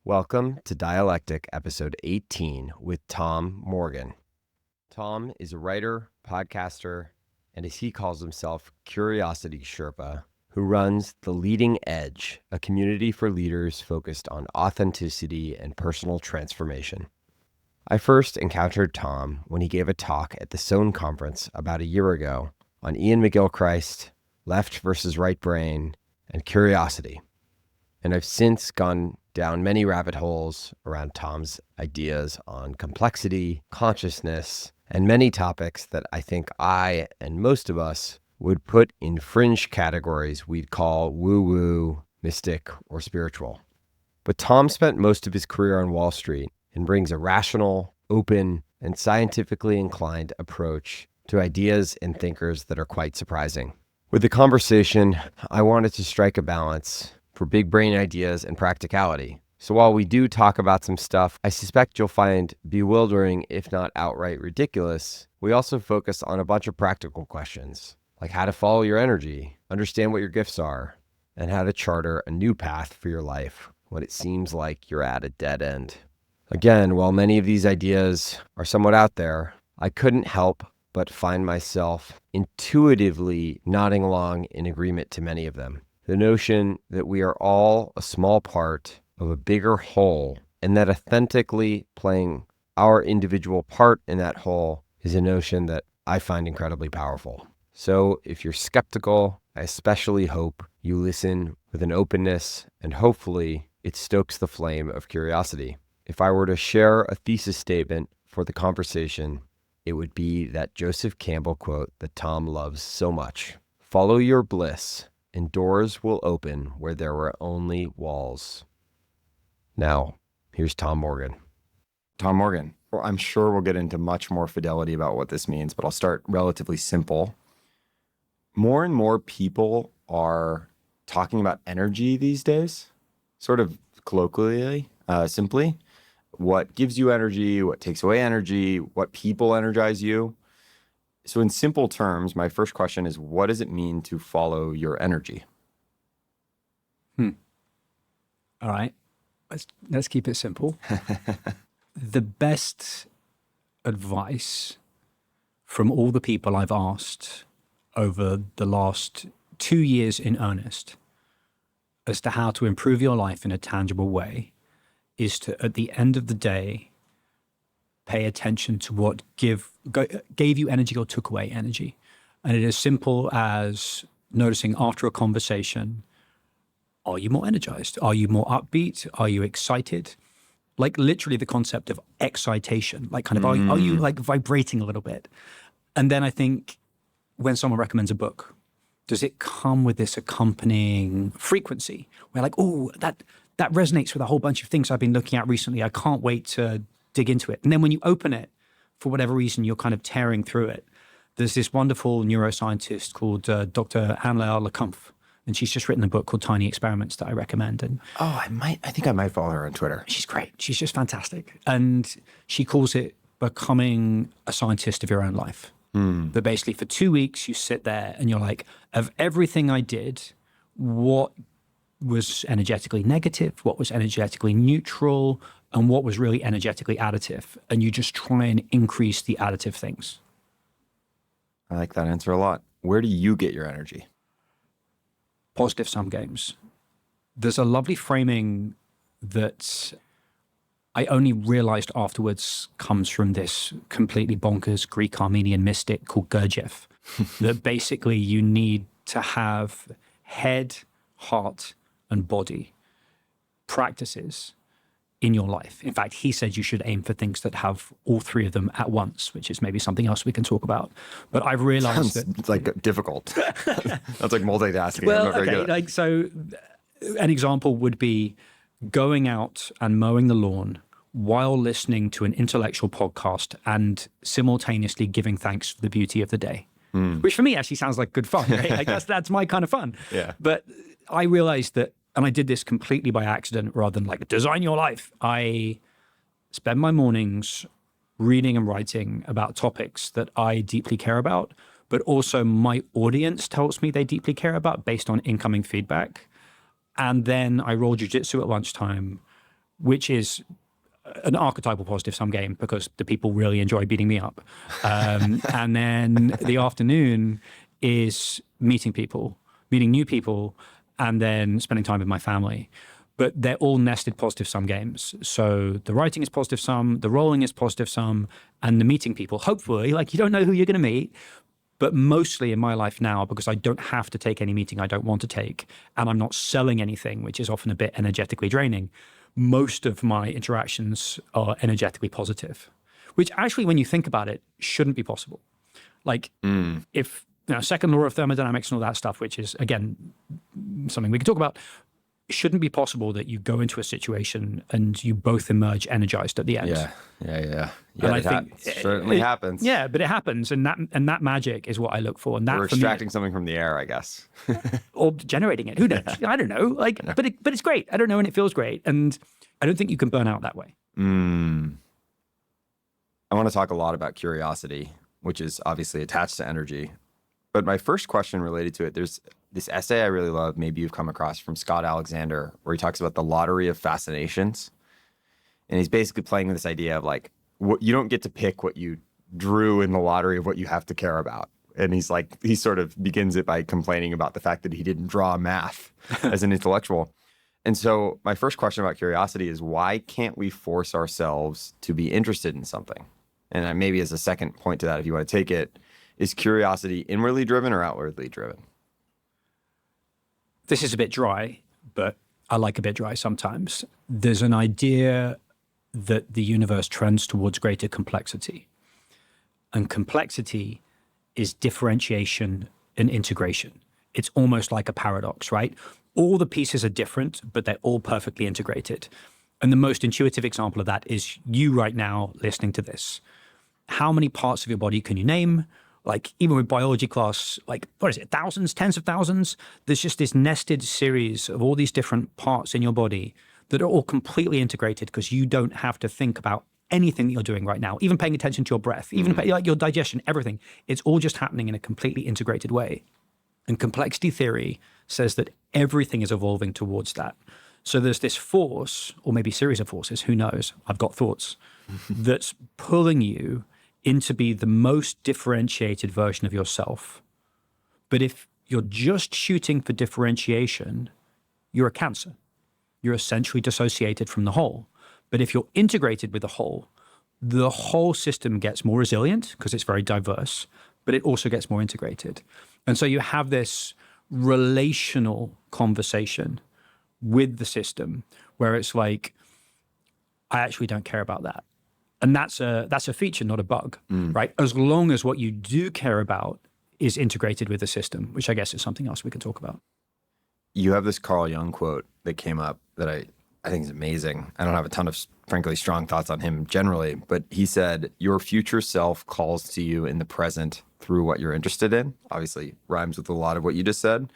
Welcome to Dialectic, episode 18 with Tom Morgan. Tom is a writer, podcaster, and as he calls himself, Curiosity Sherpa, who runs The Leading Edge, a community for leaders focused on authenticity and personal transformation. I first encountered Tom when he gave a talk at the Sohn conference about a year ago on Ian McGilchrist, left versus right brain, and curiosity. And I've since gone down many rabbit holes around Tom's ideas on complexity, consciousness, and many topics that I think I and most of us would put in fringe categories we'd call woo-woo, mystic, or spiritual. But Tom spent most of his career on Wall Street and brings a rational, open, and scientifically inclined approach to ideas and thinkers that are quite surprising. With the conversation, I wanted to strike a balance for big brain ideas and practicality. So while we do talk about some stuff I suspect you'll find bewildering, if not outright ridiculous, we also focus on a bunch of practical questions, like how to follow your energy, understand what your gifts are, and how to charter a new path for your life when it seems like you're at a dead end. Again, while many of these ideas are somewhat out there, I couldn't help but find myself intuitively nodding along in agreement to many of them. The notion that we are all a small part of a bigger whole, and that authentically playing our individual part in that whole is a notion that I find incredibly powerful. So if you're skeptical, I especially hope you listen with an openness, and hopefully it stokes the flame of curiosity. If I were to share a thesis statement for the conversation, it would be that Joseph Campbell quote that Tom loves so much. Follow your bliss, and doors will open where there were only walls. Now, here's Tom Morgan. Tom Morgan. Well, I'm sure we'll get into much more fidelity about what this means, but I'll start relatively simple. More and more people are talking about energy these days, sort of colloquially, simply. What gives you energy, what takes away energy, what people energize you. So in simple terms, my first question is, what does it mean to follow your energy? All right, let's keep it simple. The best advice from all the people I've asked over the last 2 years in earnest as to how to improve your life in a tangible way is to, at the end of the day, pay attention to what gave you energy or took away energy. And it is simple as noticing after a conversation, are you more energized? Are you more upbeat? Are you excited? Like literally the concept of excitation, like kind of, are you like vibrating a little bit? And then I think when someone recommends a book, does it come with this accompanying frequency? We're like, oh, that resonates with a whole bunch of things I've been looking at recently. I can't wait to dig into it. And then when you open it, for whatever reason, you're kind of tearing through it. There's this wonderful neuroscientist called Dr. Anne-Laure Lecomte, and she's just written a book called Tiny Experiments that I recommend. And I think I might follow her on Twitter. she's great. She's just fantastic. And she calls it becoming a scientist of your own life. But basically for 2 weeks, you sit there and you're like, of everything I did, what was energetically negative, what was energetically neutral, and what was really energetically additive. And you just try and increase the additive things. I like that answer a lot. Where do you get your energy? Positive sum games. There's a lovely framing that I only realized afterwards comes from this completely bonkers Greek Armenian mystic called Gurdjieff, that basically you need to have head, heart, and body practices in your life. In fact, he said you should aim for things that have all three of them at once, which is maybe something else we can talk about. But I've realized that it's like difficult. That's like multitasking. well, I'm not very good at it. so an example would be going out and mowing the lawn while listening to an intellectual podcast and simultaneously giving thanks for the beauty of the day, which for me actually sounds like good fun, right? Like that's my kind of fun. Yeah. But I realized that, and I did this completely by accident rather than like design your life. I spend my mornings reading and writing about topics that I deeply care about, but also my audience tells me they deeply care about based on incoming feedback. And then I roll jiu-jitsu at lunchtime, which is an archetypal positive sum game because the people really enjoy beating me up. And then the afternoon is meeting people, meeting new people, and then spending time with my family. But they're all nested positive sum games. So the writing is positive sum, the rolling is positive sum, and the meeting people, hopefully, like you don't know who you're going to meet, but mostly in my life now, because I don't have to take any meeting I don't want to take, and I'm not selling anything, which is often a bit energetically draining, most of my interactions are energetically positive, which actually, when you think about it, shouldn't be possible. Like if, second law of thermodynamics and all that stuff, which is, again, something we can talk about, it shouldn't be possible that you go into a situation and you both emerge energized at the end. Yeah. And I think it certainly happens. Yeah, but it happens, and that magic is what I look for. And that we're extracting something from the air, I guess, or generating it. Who knows? I don't know. But it's great. I don't know, and it feels great. And I don't think you can burn out that way. I want to talk a lot about curiosity, which is obviously attached to energy. But my first question related to it, there's this essay I really love, maybe you've come across, from Scott Alexander, where he talks about the lottery of fascinations. And he's basically playing with this idea of like, you don't get to pick what you drew in the lottery of what you have to care about. And he's like, he sort of begins it by complaining about the fact that he didn't draw math as an intellectual. And so my first question about curiosity is, why can't we force ourselves to be interested in something? And maybe as a second point to that, if you want to take it, is curiosity inwardly driven or outwardly driven? This is a bit dry, but I like a bit dry sometimes. There's an idea that the universe trends towards greater complexity. And complexity is differentiation and integration. It's almost like a paradox, right? All the pieces are different, but they're all perfectly integrated. And the most intuitive example of that is you right now listening to this. How many parts of your body can you name? Like, even with biology class, like, what is it, thousands, tens of thousands? There's just this nested series of all these different parts in your body that are all completely integrated because you don't have to think about anything that you're doing right now, even paying attention to your breath, even like your digestion, everything. It's all just happening in a completely integrated way. And complexity theory says that everything is evolving towards that. So there's this force, or maybe series of forces, who knows? I've got thoughts, that's pulling you into be the most differentiated version of yourself. But if you're just shooting for differentiation, you're a cancer. You're essentially dissociated from the whole. But if you're integrated with the whole system gets more resilient because it's very diverse, but it also gets more integrated. And so you have this relational conversation with the system where it's like, I actually don't care about that. And that's a feature, not a bug, right? As long as what you do care about is integrated with the system, which I guess is something else we can talk about. You have this Carl Jung quote that came up that I think is amazing. I don't have a ton of, frankly, strong thoughts on him generally, but he said, your future self calls to you in the present through what you're interested in. Obviously rhymes with a lot of what you just said.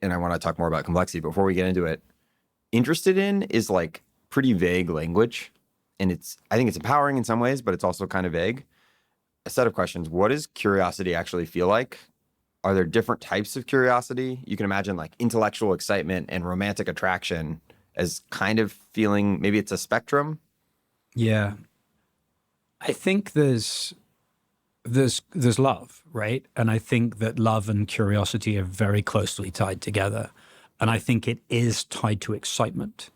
And I want to talk more about complexity. Before we get into it, interested in is like pretty vague language. And I think it's empowering in some ways, but it's also kind of vague. A set of questions. What does curiosity actually feel like? Are there different types of curiosity? You can imagine like intellectual excitement and romantic attraction as kind of feeling, maybe it's a spectrum. Yeah. I think there's love, right? And I think that love and curiosity are very closely tied together. And I think it is tied to excitement.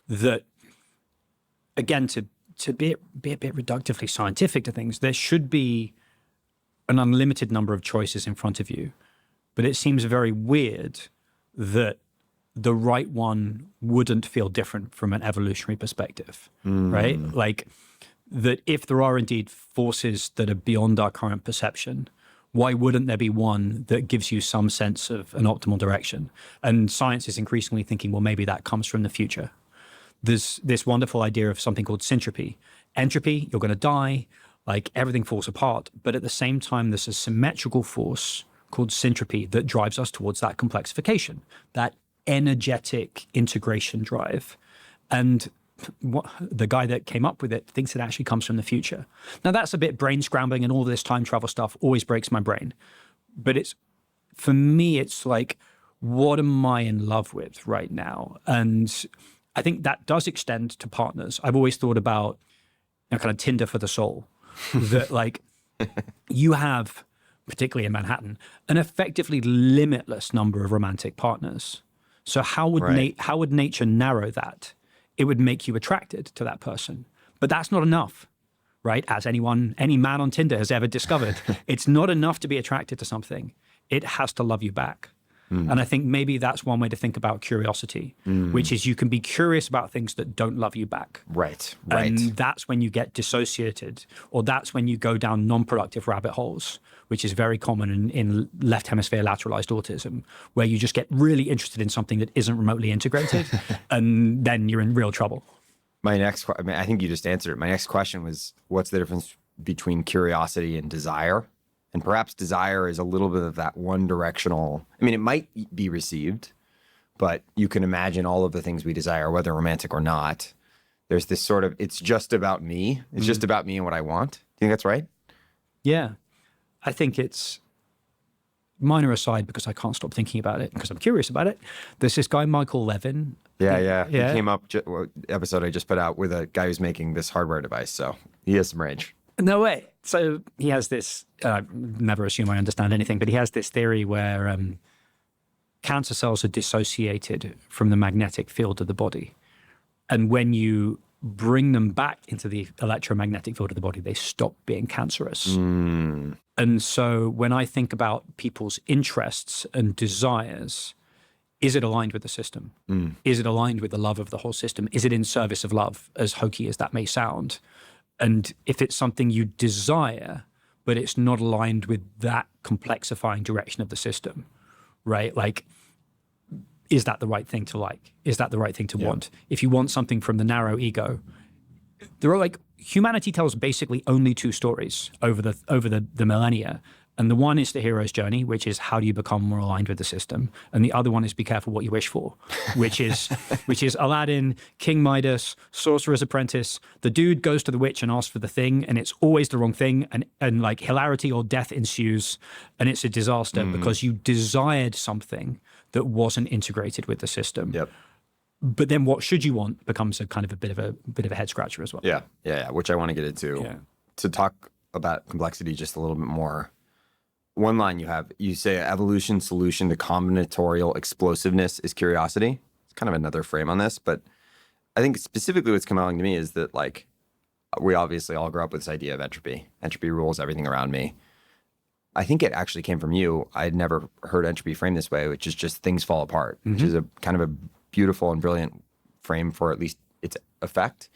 That, again, to be a bit reductively scientific to things, there should be an unlimited number of choices in front of you. But it seems very weird that the right one wouldn't feel different from an evolutionary perspective, right? Like that if there are indeed forces that are beyond our current perception, why wouldn't there be one that gives you some sense of an optimal direction? And science is increasingly thinking, well, maybe that comes from the future. There's this wonderful idea of something called syntropy. Entropy, you're going to die, like everything falls apart. But at the same time, there's a symmetrical force called syntropy that drives us towards that complexification, that energetic integration drive. And the guy that came up with it thinks it actually comes from the future. Now, that's a bit brain scrambling, and all this time travel stuff always breaks my brain. But for me, it's like, what am I in love with right now? And I think that does extend to partners. I've always thought about kind of Tinder for the soul, that like you have, particularly in Manhattan, an effectively limitless number of romantic partners. So how would nature narrow that? It would make you attracted to that person, but that's not enough, right? As any man on Tinder has ever discovered, it's not enough to be attracted to something. It has to love you back. And I think maybe that's one way to think about curiosity, which is you can be curious about things that don't love you back. Right. And that's when you get dissociated, or that's when you go down non-productive rabbit holes, which is very common in left hemisphere lateralized autism, where you just get really interested in something that isn't remotely integrated, and then you're in real trouble. I think you just answered it. My next question was, what's the difference between curiosity and desire? And perhaps desire is a little bit of that one directional. I mean, it might be received, but you can imagine all of the things we desire, whether romantic or not. There's this sort of, it's just about me. It's just about me and what I want. Do you think that's right? Yeah. I think it's, minor aside, because I can't stop thinking about it, because I'm curious about it. There's this guy, Michael Levin. Yeah. He came up, episode I just put out with a guy who's making this hardware device. So he has some range. No way. So he has this, never assume I understand anything, but he has this theory where cancer cells are dissociated from the magnetic field of the body. And when you bring them back into the electromagnetic field of the body, they stop being cancerous. And so when I think about people's interests and desires, is it aligned with the system? Is it aligned with the love of the whole system? Is it in service of love, as hokey as that may sound? And if it's something you desire, but it's not aligned with that complexifying direction of the system, right? Like, is that the right thing to like? Is that the right thing to want? If you want something from the narrow ego, there are humanity tells basically only two stories over the millennia. And the one is the hero's journey, which is how do you become more aligned with the system? And the other one is be careful what you wish for, which is Aladdin, King Midas, Sorcerer's Apprentice. The dude goes to the witch and asks for the thing, and it's always the wrong thing, and like hilarity or death ensues, and it's a disaster because you desired something that wasn't integrated with the system. Yep. But then what should you want becomes a kind of a bit of a head scratcher as well. Yeah. Which I want to get into. Yeah. To talk about complexity just a little bit more. One line you say evolution solution to combinatorial explosiveness is curiosity. It's kind of another frame on this, but I think specifically what's compelling to me is that we obviously all grew up with this idea of entropy. Entropy rules everything around me. I think it actually came from you. I'd never heard entropy framed this way, which is just things fall apart, which is a kind of a beautiful and brilliant frame for at least its effect.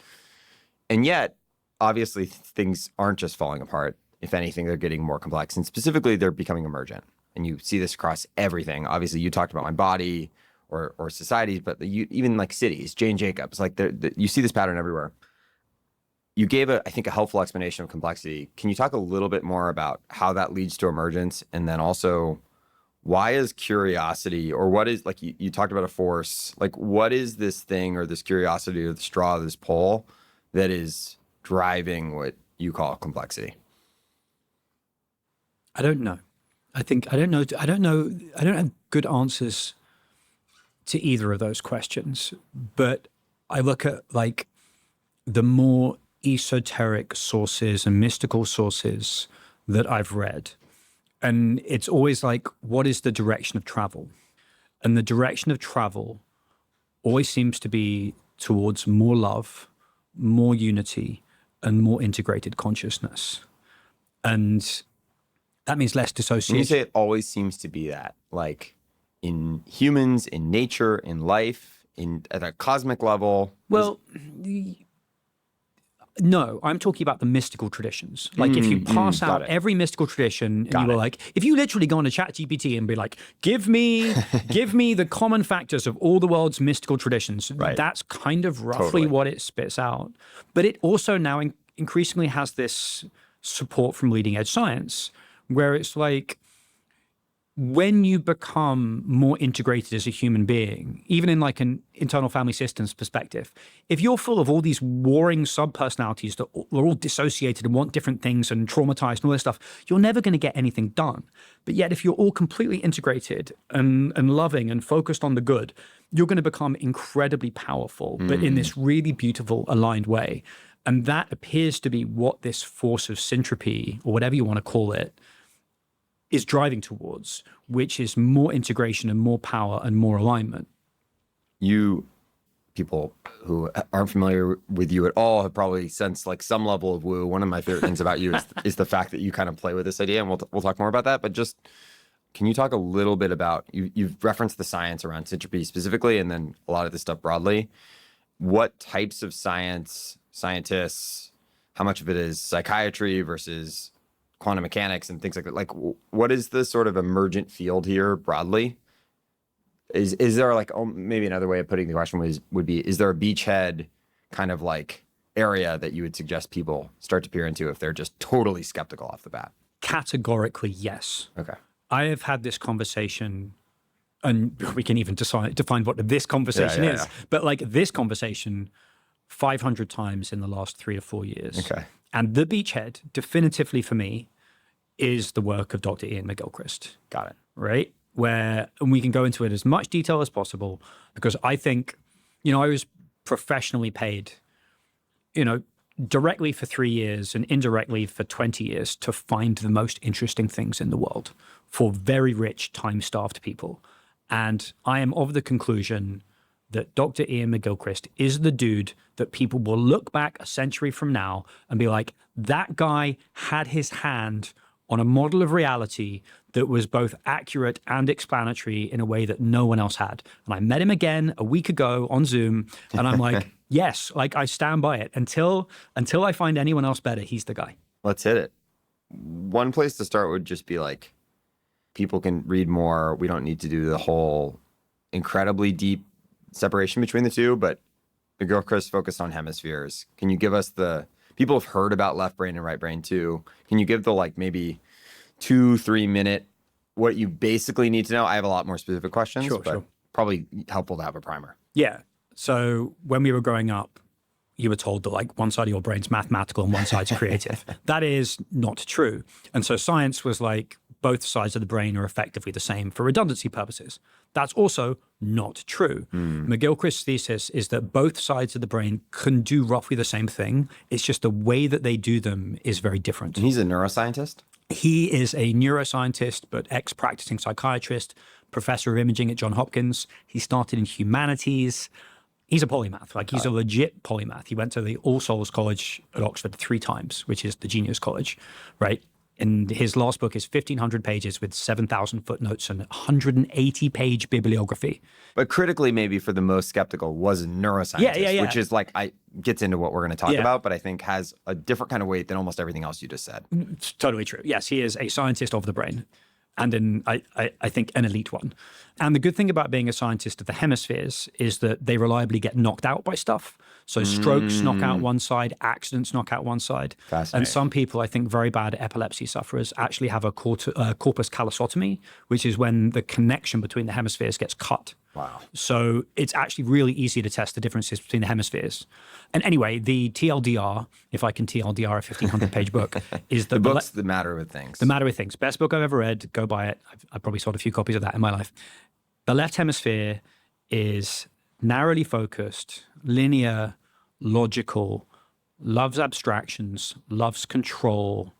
And yet, obviously, things aren't just falling apart. If anything, they're getting more complex, and specifically, they're becoming emergent. And you see this across everything. Obviously, you talked about my body or societies, but even like cities, Jane Jacobs, you see this pattern everywhere. You gave, I think, a helpful explanation of complexity. Can you talk a little bit more about how that leads to emergence, and then also why is curiosity, or what is, you talked about a force, what is this thing or this curiosity or the straw, this pull that is driving what you call complexity? I don't know. I don't know. I don't have good answers to either of those questions. But I look at the more esoteric sources and mystical sources that I've read, and it's always what is the direction of travel? And the direction of travel always seems to be towards more love, more unity, and more integrated consciousness. And that means less dissociation. When you say it always seems to be that, in humans, in nature, in life, at a cosmic level? Well, no, I'm talking about the mystical traditions. If you pass out every mystical tradition, and you were if you literally go on to ChatGPT and be give me the common factors of all the world's mystical traditions, that's kind of roughly what it spits out. But it also now increasingly has this support from leading edge science, where it's when you become more integrated as a human being, even in like an internal family systems perspective, if you're full of all these warring sub-personalities that are all dissociated and want different things and traumatized and all this stuff, you're never going to get anything done. But yet, if you're all completely integrated and loving and focused on the good, you're going to become incredibly powerful, but in this really beautiful, aligned way. And that appears to be what this force of syntropy, or whatever you want to call it, is driving towards, which is more integration and more power and more alignment. People who aren't familiar with you at all have probably sensed like some level of woo. One of my favorite things about you is the fact that you kind of play with this idea, and we'll talk more about that. But just, can you talk a little bit about, you've referenced the science around syntropy specifically, and then a lot of this stuff broadly. What types of scientists, how much of it is psychiatry versus quantum mechanics and things like that? Like, what is the sort of emergent field here broadly? Is there like, maybe another way of putting the question would be, is there a beachhead kind of like area that you would suggest people start to peer into if they're just totally skeptical off the bat? Categorically, yes. Okay. I have had this conversation, and we can even define what this conversation is, but like this conversation 500 times in the last 3 to 4 years. Okay. And the beachhead, definitively for me, is the work of Dr. Ian McGilchrist. Got it. Right? And we can go into it as much detail as possible, because I think, I was professionally paid, directly for 3 years and indirectly for 20 years to find the most interesting things in the world for very rich, time-starved people. And I am of the conclusion that Dr. Ian McGilchrist is the dude that people will look back a century from now and be like, that guy had his hand on a model of reality that was both accurate and explanatory in a way that no one else had. And I met him again a week ago on Zoom, and I'm like, yes, like I stand by it. Until I find anyone else better, he's the guy. Let's hit it. One place to start would just be like, people can read more. We don't need to do the whole incredibly deep separation between the two, but McGilchrist focused on hemispheres. Can you give us people have heard about left brain and right brain too. Can you give the like maybe 2-3 minute, what you basically need to know? I have a lot more specific questions, sure. Probably helpful to have a primer. Yeah. So when we were growing up, you were told that like one side of your brain's mathematical and one side's creative. That is not true. And so science was like, both sides of the brain are effectively the same for redundancy purposes. That's also not true. McGilchrist's thesis is that both sides of the brain can do roughly the same thing. It's just the way that they do them is very different. And he's a neuroscientist? He is a neuroscientist, but ex-practicing psychiatrist, professor of imaging at Johns Hopkins. He started in humanities. He's a polymath. Like, he's a legit polymath. He went to the All Souls College at Oxford 3 times, which is the Genius College, right? And his last book is 1,500 pages with 7,000 footnotes and 180-page bibliography. But critically, maybe for the most skeptical, was a neuroscientist, which is like, gets into what we're going to talk about, but I think has a different kind of weight than almost everything else you just said. It's totally true. Yes, he is a scientist of the brain, and I think an elite one. And the good thing about being a scientist of the hemispheres is that they reliably get knocked out by stuff. So strokes knock out one side, accidents knock out one side. And some people, I think very bad epilepsy sufferers, actually have a corpus callosotomy, which is when the connection between the hemispheres gets cut. Wow. So it's actually really easy to test the differences between the hemispheres. And anyway, the TLDR, if I can TLDR a 1,500-page book, is the book's The Matter with Things. The Matter with Things. Best book I've ever read. Go buy it. I've probably sold a few copies of that in my life. The left hemisphere is narrowly focused, linear, logical, loves abstractions, loves control,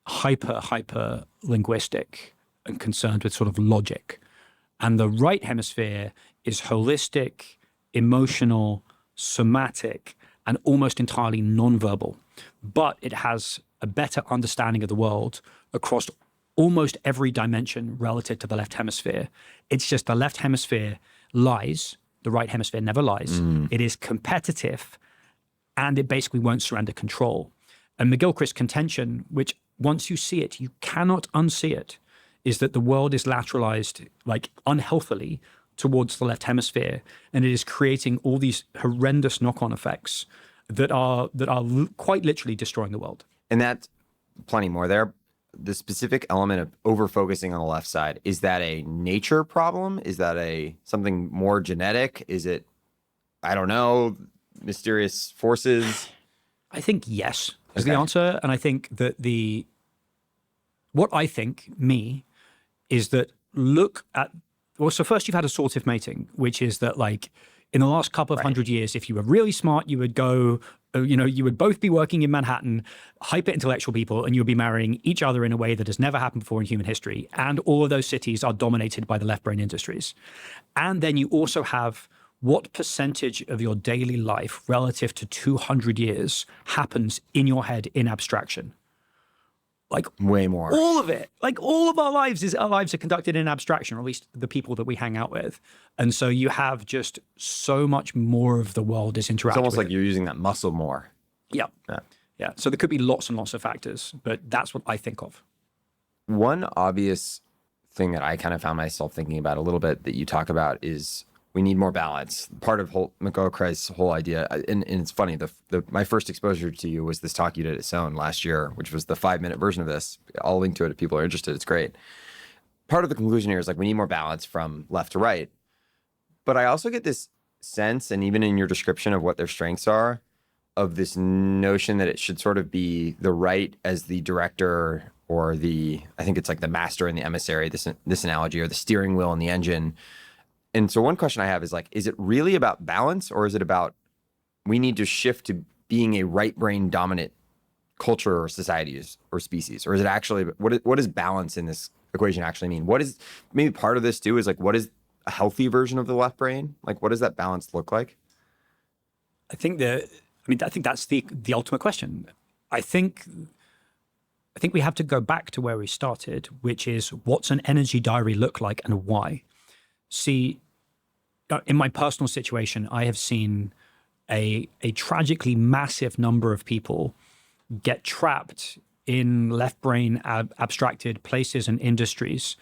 hyper linguistic, and concerned with sort of logic. And the right hemisphere is holistic, emotional, somatic, and almost entirely nonverbal. But it has a better understanding of the world across almost every dimension relative to the left hemisphere. It's just the left hemisphere lies, the right hemisphere never lies. It is competitive, and it basically won't surrender control. And McGilchrist's contention, which once you see it, you cannot unsee it, is that the world is lateralized like unhealthily towards the left hemisphere, and it is creating all these horrendous knock-on effects that are quite literally destroying the world. And that's plenty more there. the specific element of over focusing on the left side, is that a nature problem? Is that something more genetic? Is it, I don't know, mysterious forces? I think yes is the Okay. answer. And I think that what I think, is that so first you've had assortative mating, which is that like in the last couple of hundred years, if you were really smart, you would go, you would both be working in Manhattan, hyper intellectual people, and you'll be marrying each other in a way that has never happened before in human history. And all of those cities are dominated by the left brain industries. And then you also have what percentage of your daily life relative to 200 years happens in your head in abstraction. Like Way more. all of it, like all of our lives are conducted in abstraction, or at least the people that we hang out with. And so you have just so much more of the world is interacting. It's almost with like you're using that muscle more. Yeah. Yeah. Yeah. So there could be lots and lots of factors, but that's what I think of. One obvious thing that I kind of found myself thinking about a little bit that you talk about is we need more balance. Part of McGilchrist's whole idea, and it's funny, my first exposure to you was this talk you did at SON last year, which was the 5-minute version of this. I'll link to it if people are interested. It's great. Part of the conclusion here is like we need more balance from left to right. But I also get this sense, and even in your description of what their strengths are, of this notion that it should sort of be the right as the director or I think it's like the master and the emissary, this analogy, or the steering wheel and the engine. And so one question I have is like, is it really about balance, or is it about we need to shift to being a right brain dominant culture or societies or species? Or is it actually, what does balance in this equation actually mean? What is, maybe part of this too is like, what is a healthy version of the left brain? Like, what does that balance look like? I think that's the ultimate question. I think we have to go back to where we started, which is what's an energy diary look like and why? See, in my personal situation, I have seen a tragically massive number of people get trapped in left brain abstracted places and industries,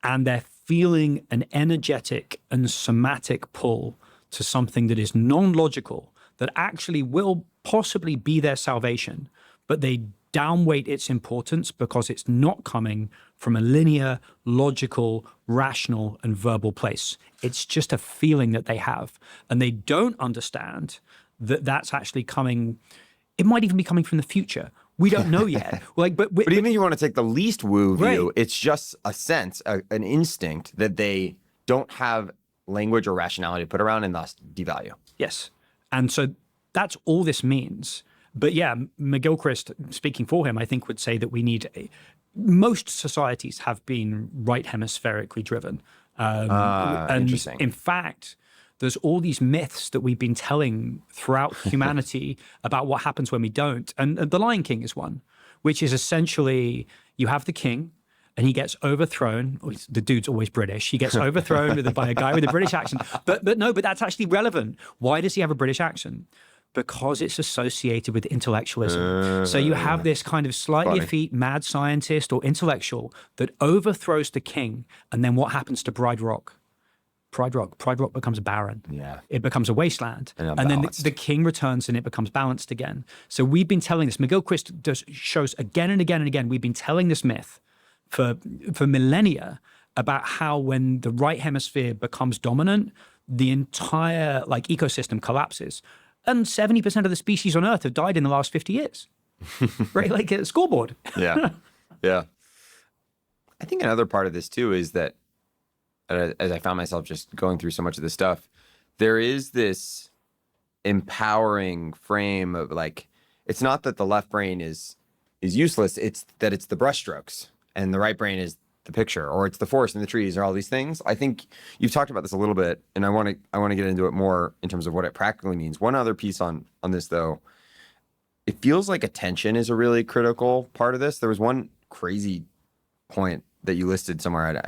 and they're feeling an energetic and somatic pull to something that is non-logical, that actually will possibly be their salvation, but they downweight its importance because it's not coming from a linear, logical, rational, and verbal place. It's just a feeling that they have. And they don't understand that that's actually coming. It might even be coming from the future. We don't know yet. But even if you want to take the least woo view, Right. it's just a sense, an instinct that they don't have language or rationality to put around and thus devalue. Yes. And so that's all this means. But yeah, McGilchrist, speaking for him, I think would say that we need most societies have been right hemispherically driven. And interesting. in fact, there's all these myths that we've been telling throughout humanity about what happens when we don't. And the Lion King is one, which is essentially you have the king and he gets overthrown. The dude's always British. He gets overthrown by a guy with a British accent. But that's actually relevant. Why does he have a British accent? Because it's associated with intellectualism. So you have this kind of slightly effete mad scientist or intellectual that overthrows the king. And then what happens to Pride Rock? Pride Rock becomes barren. Yeah. It becomes a wasteland. And then unbalanced. the king returns and it becomes balanced again. So we've been telling this. McGilchrist shows again and again and again, we've been telling this myth for millennia about how when the right hemisphere becomes dominant, the entire ecosystem collapses. And 70% of the species on Earth have died in the last 50 years, right? Like a scoreboard. Yeah. Yeah. I think another part of this too is that as I found myself just going through so much of this stuff, there is this empowering frame of like, it's not that the left brain is useless. It's that it's the brushstrokes and the right brain is the picture, or it's the forest and the trees, or all these things. I think you've talked about this a little bit, and I want to get into it more in terms of what it practically means. One other piece on this though, it feels like attention is a really critical part of this. There was one crazy point that you listed somewhere.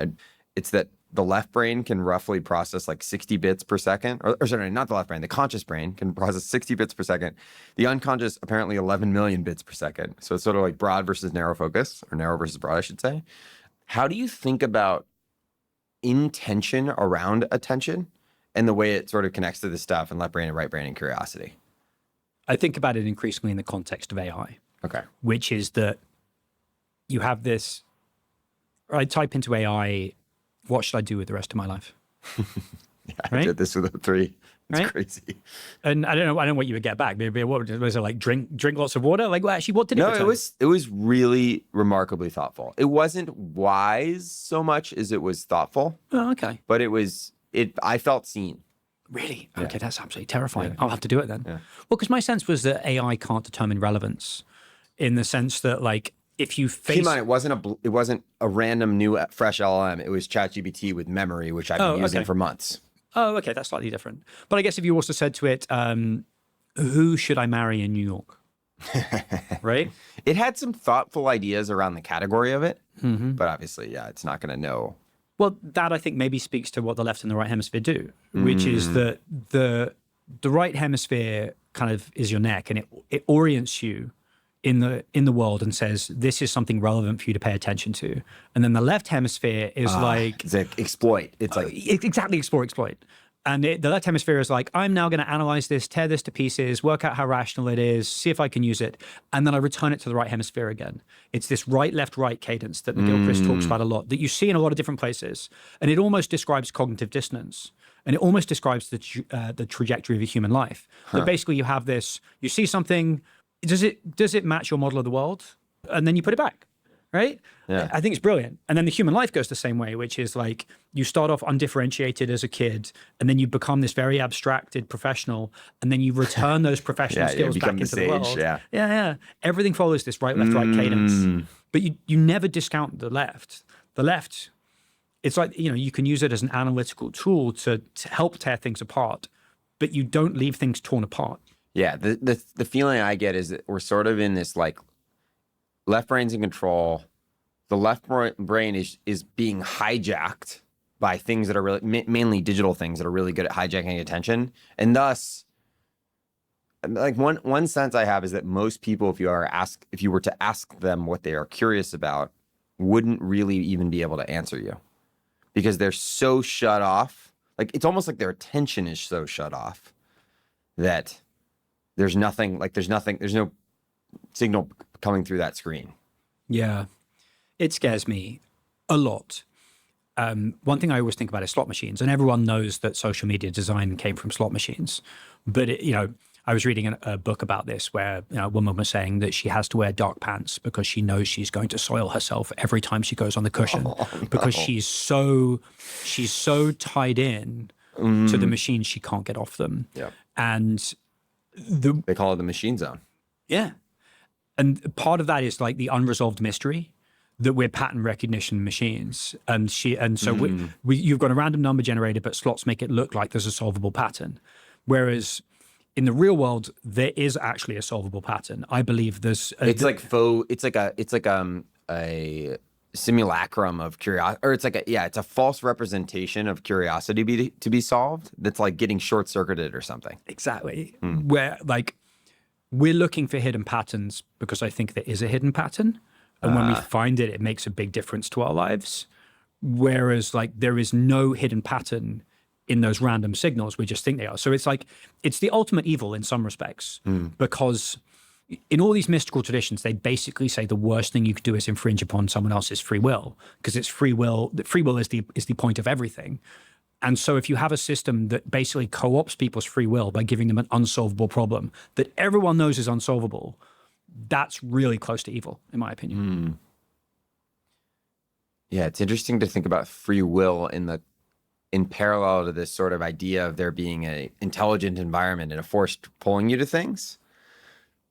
It's that the left brain can roughly process like 60 bits per second, or sorry, not the left brain, the conscious brain can process 60 bits per second. The unconscious, apparently 11 million bits per second. So it's sort of like broad versus narrow focus, or narrow versus broad, I should say. How do you think about intention around attention and the way it sort of connects to this stuff in left brain and right brain and curiosity? I think about it increasingly in the context of AI, Okay. which is that you have this, I type into AI, what should I do with the rest of my life? I did this with a 3. It's Right? crazy. And I don't know what you would get back. Maybe what was it like? Drink lots of water. Like, well, actually, what did it No, return? it was really remarkably thoughtful. It wasn't wise so much as it was thoughtful, Oh, okay. but I felt seen. Really? Okay, that's absolutely terrifying. I'll have to do it then. Well, because my sense was that AI can't determine relevance, in the sense that, like, if you face, Keep in mind, it wasn't a random new fresh LLM. It was ChatGPT with memory, which I've been using for months. oh, okay, that's slightly different. But I guess if you also said to it, who should I marry in New York? Right? It had some thoughtful ideas around the category of it, but obviously, it's not going to know. Well, that I think maybe speaks to what the left and the right hemisphere do, which is that the right hemisphere kind of is your neck, and it orients you in the world and says, this is something relevant for you to pay attention to. And then the left hemisphere is It's like exploit. It's like exactly exploit. And the left hemisphere is like, I'm now going to analyze this, tear this to pieces, work out how rational it is, see if I can use it. And then I return it to the right hemisphere again. It's this right, left, right cadence that McGilchrist talks about a lot, that you see in a lot of different places. And it almost describes cognitive dissonance. And it almost describes the trajectory of a human life. That basically you have this, you see something, does it match your model of the world? And then you put it back. Right? Yeah. I think it's brilliant. And then the human life goes the same way, which is like you start off undifferentiated as a kid, and then you become this very abstracted professional, and then you return those professional skills back into the world. Yeah. Everything follows this right, left, right cadence. But you never discount the left. The left, it's like, you can use it as an analytical tool to help tear things apart, but you don't leave things torn apart. Yeah. The feeling I get is that we're sort of in this like left brain's in control. The left brain is being hijacked by things that are really mainly digital things that are really good at hijacking attention. And thus, like one sense I have is that most people, if you were to ask them what they are curious about, wouldn't really even be able to answer you, because they're so shut off. Like, it's almost like their attention is so shut off that there's no signal coming through that screen. Yeah, it scares me a lot. One thing I always think about is slot machines, and everyone knows that social media design came from slot machines. But I was reading a book about this where a woman was saying that she has to wear dark pants because she knows she's going to soil herself every time she goes on the cushion, because she's so tied in to the machine she can't get off them. Yeah, and they call it the machine zone. Yeah. And part of that is like the unresolved mystery that we're pattern recognition machines. And so you've got a random number generator, but slots make it look like there's a solvable pattern. Whereas in the real world, there is actually a solvable pattern. I believe there's it's like a simulacrum of curiosity, or it's a false representation of curiosity to be solved. That's like getting short circuited or something. Exactly. Where like, we're looking for hidden patterns because I think there is a hidden pattern. And when we find it, it makes a big difference to our lives. Whereas like there is no hidden pattern in those random signals. We just think they are. So it's like, it's the ultimate evil in some respects, because in all these mystical traditions, they basically say the worst thing you could do is infringe upon someone else's free will, because it's free will. Free will is the point of everything. And so if you have a system that basically co-opts people's free will by giving them an unsolvable problem that everyone knows is unsolvable, that's really close to evil, in my opinion. Yeah, it's interesting to think about free will in parallel to this sort of idea of there being an intelligent environment and a force pulling you to things.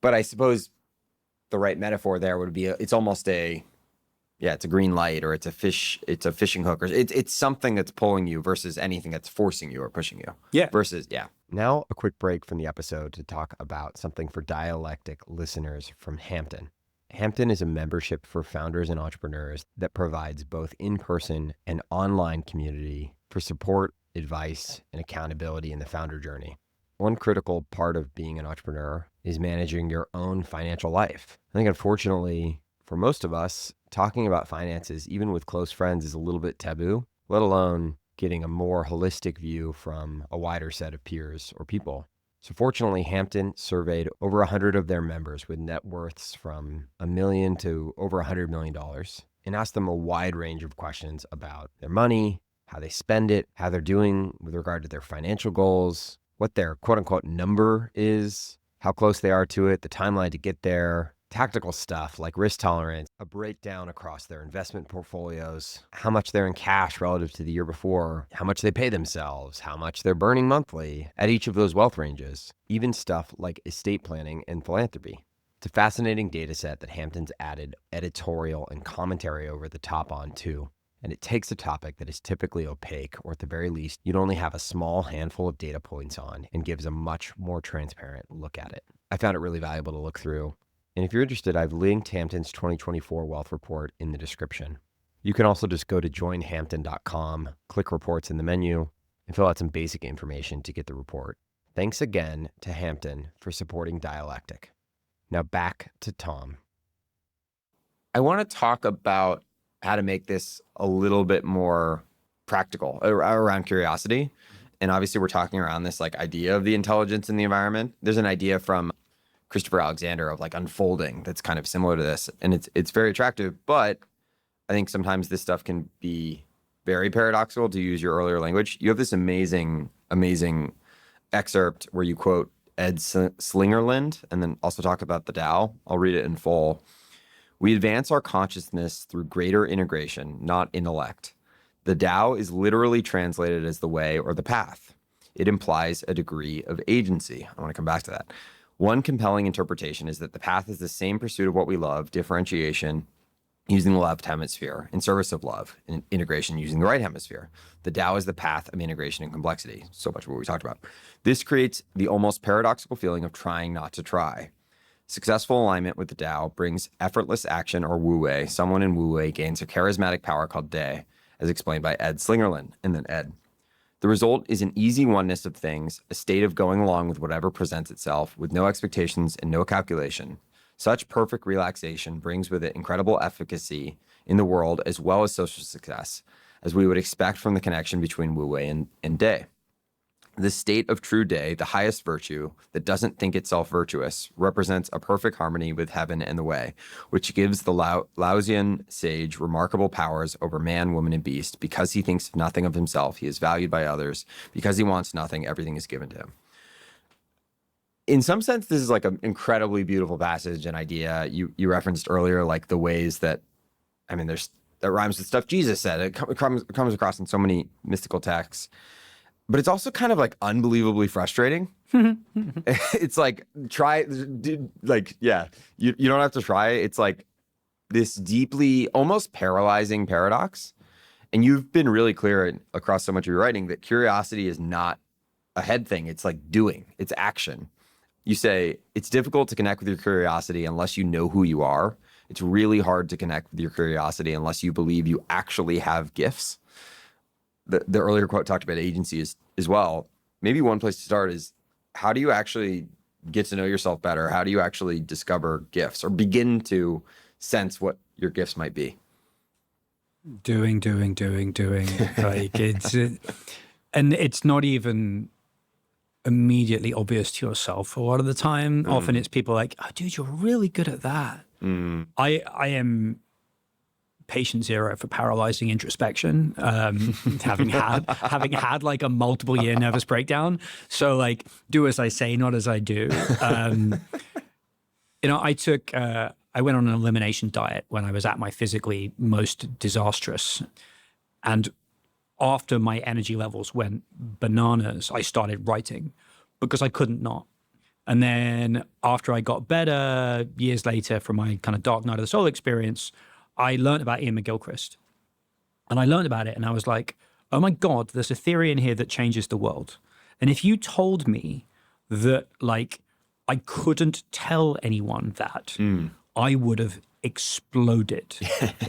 But I suppose the right metaphor there would be it's almost it's a green light, or it's a fishing hook, or it's something that's pulling you versus anything that's forcing you or pushing you. Yeah. Now, a quick break from the episode to talk about something for Dialectic listeners from Hampton. Hampton is a membership for founders and entrepreneurs that provides both in-person and online community for support, advice, and accountability in the founder journey. One critical part of being an entrepreneur is managing your own financial life. I think, unfortunately, for most of us, talking about finances, even with close friends, is a little bit taboo, let alone getting a more holistic view from a wider set of peers or people. So fortunately, Hampton surveyed over 100 of their members with net worths from $1 million to over $100 million and asked them a wide range of questions about their money, how they spend it, how they're doing with regard to their financial goals, what their quote unquote number is, how close they are to it, the timeline to get there, tactical stuff like risk tolerance, a breakdown across their investment portfolios, how much they're in cash relative to the year before, how much they pay themselves, how much they're burning monthly at each of those wealth ranges, even stuff like estate planning and philanthropy. It's a fascinating data set that Hampton's added editorial and commentary over the top on too. And it takes a topic that is typically opaque, or at the very least, you'd only have a small handful of data points on, and gives a much more transparent look at it. I found it really valuable to look through. And if you're interested, I've linked Hampton's 2024 Wealth Report in the description. You can also just go to joinhampton.com, click reports in the menu, and fill out some basic information to get the report. Thanks again to Hampton for supporting Dialectic. Now back to Tom. I want to talk about how to make this a little bit more practical around curiosity. And obviously we're talking around this like idea of the intelligence in the environment. There's an idea from Christopher Alexander of like unfolding that's kind of similar to this. And it's very attractive, but I think sometimes this stuff can be very paradoxical, to use your earlier language. You have this amazing excerpt where you quote Ed Slingerland and then also talk about the Tao. I'll read it in full. We advance our consciousness through greater integration, not intellect. The Tao is literally translated as the way or the path. It implies a degree of agency. I want to come back to that. One compelling interpretation is that the path is the same pursuit of what we love, differentiation using the left hemisphere, in service of love, and integration using the right hemisphere. The Tao is the path of integration and complexity. So much of what we talked about. This creates the almost paradoxical feeling of trying not to try. Successful alignment with the Tao brings effortless action, or wu wei. Someone in wu wei gains a charismatic power called de, as explained by Ed Slingerland, and then Ed. The result is an easy oneness of things, a state of going along with whatever presents itself, with no expectations and no calculation. Such perfect relaxation brings with it incredible efficacy in the world as well as social success, as we would expect from the connection between wu wei and de. This state of true de, the highest virtue, that doesn't think itself virtuous, represents a perfect harmony with heaven and the way, which gives the Laozian sage remarkable powers over man, woman, and beast. Because he thinks nothing of himself, he is valued by others. Because he wants nothing, everything is given to him. In some sense, this is like an incredibly beautiful passage and idea. You referenced earlier, like the ways that, I mean, that rhymes with stuff Jesus said. It comes across in so many mystical texts. But it's also kind of like unbelievably frustrating. It's like, you don't have to try. It's like this deeply, almost paralyzing paradox. And you've been really clear across so much of your writing that curiosity is not a head thing. It's like doing, it's action. You say it's difficult to connect with your curiosity unless you know who you are. It's really hard to connect with your curiosity unless you believe you actually have gifts. The earlier quote talked about agency as well. Maybe one place to start is, how do you actually get to know yourself better? How do you actually discover gifts or begin to sense what your gifts might be? Doing. Like and it's not even immediately obvious to yourself a lot of the time. Often it's people like, oh, dude, you're really good at that. I am patient zero for paralyzing introspection, having had like a multiple year nervous breakdown. So like, do as I say, not as I do. I went on an elimination diet when I was at my physically most disastrous. And after my energy levels went bananas, I started writing because I couldn't not. And then after I got better, years later, from my kind of dark night of the soul experience, I learned about Ian McGilchrist. And I learned about it and I was like, oh my God, there's a theory in here that changes the world. And if you told me that like I couldn't tell anyone that, I would have exploded.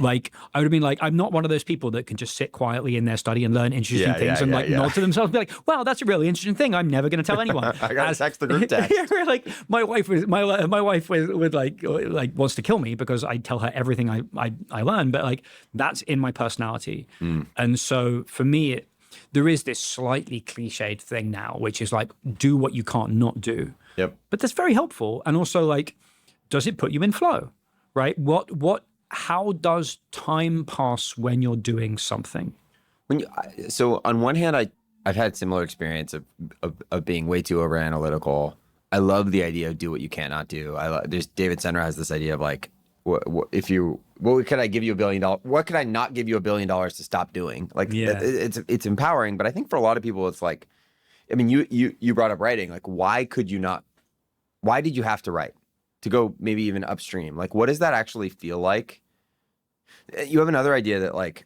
Like I would have been like, I'm not one of those people that can just sit quietly in their study and learn interesting things and nod to themselves and be like, wow, that's a really interesting thing. I'm never going to tell anyone. I got to text the group text. Like my wife would like wants to kill me because I tell her everything I learn, but like that's in my personality. And so for me, there is this slightly cliched thing now, which is like, do what you can't not do. Yep. But that's very helpful. And also, like, does it put you in flow, right? How does time pass when you're doing something? So on one hand, I've had similar experience of being way too over analytical. I love the idea of do what you cannot do. There's David Senra has this idea of like, what could I give you $1 billion? What could I not give you $1 billion to stop doing? Like, it's empowering. But I think for a lot of people, it's like, I mean, you brought up writing. Like, why could you not? Why did you have to write? To go maybe even upstream? Like, what does that actually feel like? You have another idea that, like,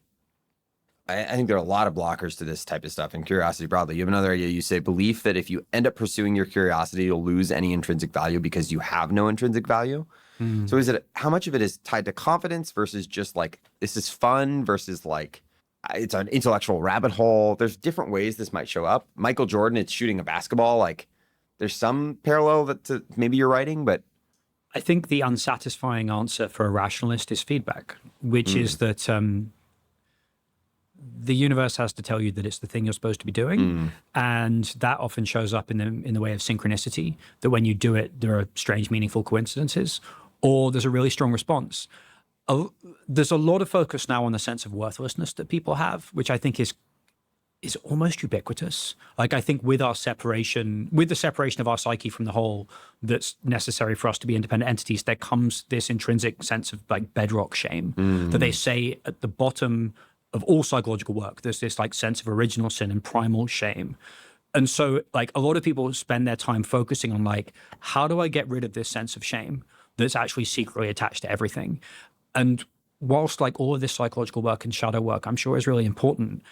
I think there are a lot of blockers to this type of stuff and curiosity broadly. You have another idea. You say belief that if you end up pursuing your curiosity, you'll lose any intrinsic value because you have no intrinsic value. So how much of it is tied to confidence versus just like, this is fun versus like, it's an intellectual rabbit hole? There's different ways this might show up. Michael Jordan, it's shooting a basketball. Like, there's some parallel to maybe you're writing, but I think the unsatisfying answer for a rationalist is feedback, which is that the universe has to tell you that it's the thing you're supposed to be doing. And that often shows up in the way of synchronicity, that when you do it, there are strange, meaningful coincidences, or there's a really strong response. There's a lot of focus now on the sense of worthlessness that people have, which I think is almost ubiquitous. Like, I think with the separation of our psyche from the whole that's necessary for us to be independent entities, there comes this intrinsic sense of like bedrock shame that they say at the bottom of all psychological work, there's this like sense of original sin and primal shame. And so like a lot of people spend their time focusing on like, how do I get rid of this sense of shame that's actually secretly attached to everything? And whilst like all of this psychological work and shadow work, I'm sure is really important,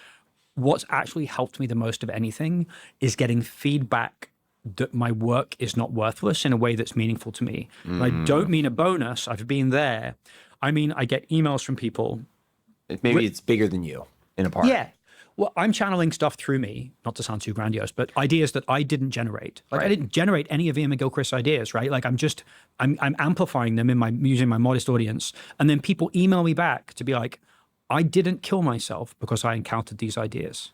what's actually helped me the most of anything is getting feedback that my work is not worthless in a way that's meaningful to me. And I don't mean a bonus. I've been there. I mean, I get emails from people. Maybe it's bigger than you in a part. Yeah. Well, I'm channeling stuff through me, not to sound too grandiose, but ideas that I didn't generate. Like, I didn't generate any of Ian McGilchrist's ideas, right? Like, I'm amplifying them using my modest audience. And then people email me back to be like, I didn't kill myself because I encountered these ideas.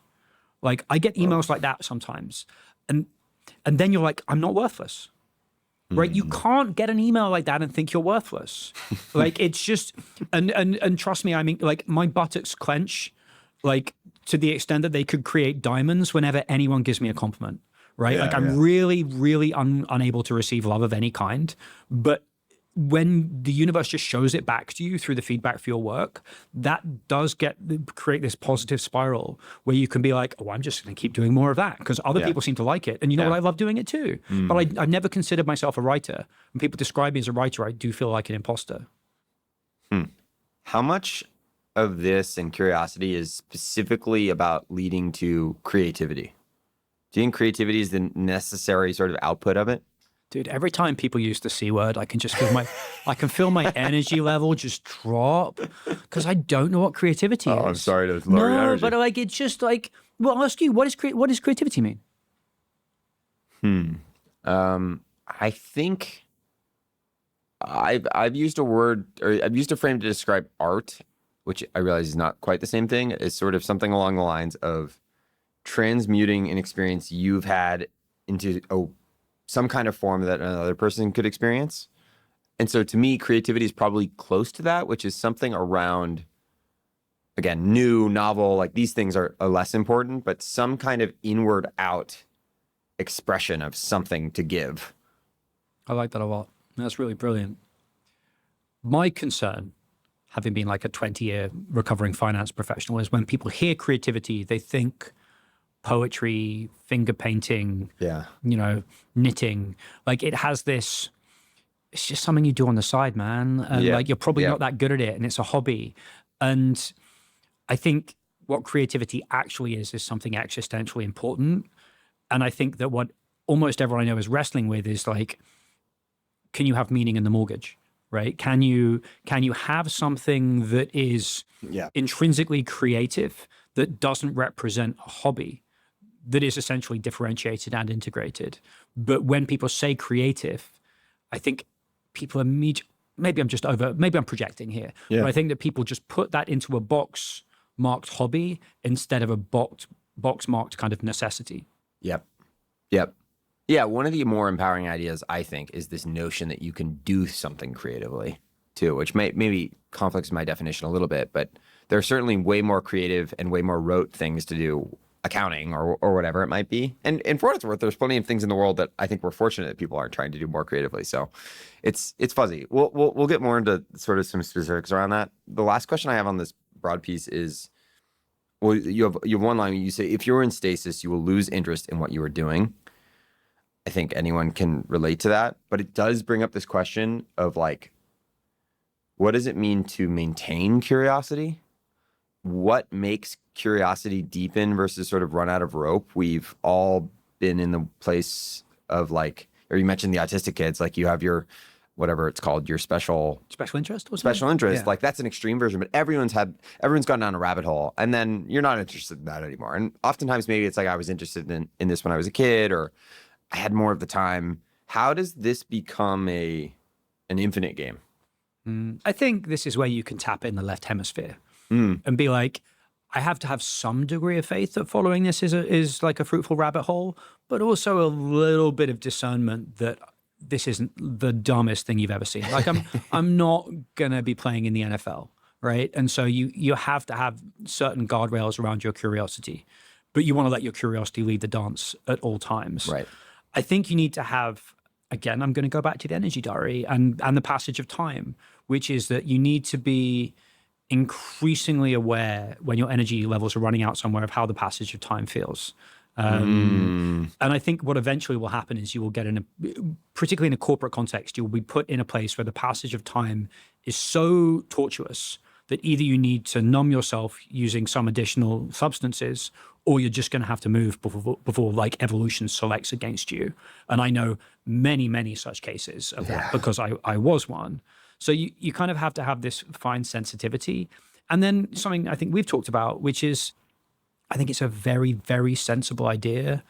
Like, I get emails like that sometimes. And then you're like, I'm not worthless. Right? You can't get an email like that and think you're worthless. Like, it's just, and trust me, I mean, like, my buttocks clench, like, to the extent that they could create diamonds whenever anyone gives me a compliment, right? Like, I'm really, really unable to receive love of any kind. But when the universe just shows it back to you through the feedback for your work, that does create this positive spiral where you can be like, oh, I'm just going to keep doing more of that because other people seem to like it. And you know what? I love doing it too. But I've never considered myself a writer. When people describe me as a writer, I do feel like an imposter. How much of this and curiosity is specifically about leading to creativity? Do you think creativity is the necessary sort of output of it? Dude, every time people use the C word, I can just feel my energy level just drop because I don't know what creativity is. I'm sorry to lower your energy. But like, it's just like, well, I'll ask you, what does creativity mean? I think I've used a word, or I've used a frame to describe art, which I realize is not quite the same thing. It's sort of something along the lines of transmuting an experience you've had into some kind of form that another person could experience. And so to me, creativity is probably close to that, which is something around, again, new, novel, like these things are less important, but some kind of inward out expression of something to give. I like that a lot. That's really brilliant. My concern, having been like a 20-year recovering finance professional, is when people hear creativity, they think poetry, finger painting, knitting. Like, it has this, it's just something you do on the side, man. And like, you're probably not that good at it, and it's a hobby. And I think what creativity actually is something existentially important. And I think that what almost everyone I know is wrestling with is like, can you have meaning in the mortgage, right? Can you have something that is intrinsically creative, that doesn't represent a hobby, that is essentially differentiated and integrated? But when people say creative, I think people maybe I'm projecting here, but I think that people just put that into a box marked hobby instead of a box box marked kind of necessity. Yep. Yep. Yeah. One of the more empowering ideas, I think, is this notion that you can do something creatively too, which maybe conflicts my definition a little bit, but there are certainly way more creative and way more rote things to do, accounting or whatever it might be. And for what it's worth, there's plenty of things in the world that I think we're fortunate that people aren't trying to do more creatively. So it's fuzzy. We'll get more into sort of some specifics around that. The last question I have on this broad piece is, well, you have one line where you say, if you're in stasis, you will lose interest in what you are doing. I think anyone can relate to that, but it does bring up this question of like, what does it mean to maintain curiosity? What makes curiosity deepen versus sort of run out of rope? We've all been in the place of like, or you mentioned the autistic kids, like you have your, whatever it's called, your special interest or something? Special interest. Yeah. Like that's an extreme version, but everyone's gone down a rabbit hole and then you're not interested in that anymore. And oftentimes maybe it's like, I was interested in this when I was a kid, or I had more of the time. How does this become an infinite game? I think this is where you can tap in the left hemisphere and be like, I have to have some degree of faith that following this is like a fruitful rabbit hole, but also a little bit of discernment that this isn't the dumbest thing you've ever seen. Like I'm not gonna be playing in the NFL, right? And so you have to have certain guardrails around your curiosity, but you want to let your curiosity lead the dance at all times. Right. I think you need to have, again, I'm going to go back to the energy diary and the passage of time, which is that you need to be increasingly aware when your energy levels are running out somewhere of how the passage of time feels. And I think what eventually will happen is you will get particularly in a corporate context, you'll be put in a place where the passage of time is so tortuous that either you need to numb yourself using some additional substances, or you're just going to have to move before like evolution selects against you. And I know many, many such cases of that because I was one. So you kind of have to have this fine sensitivity. And then something I think we've talked about, which is, I think it's a very, very sensible idea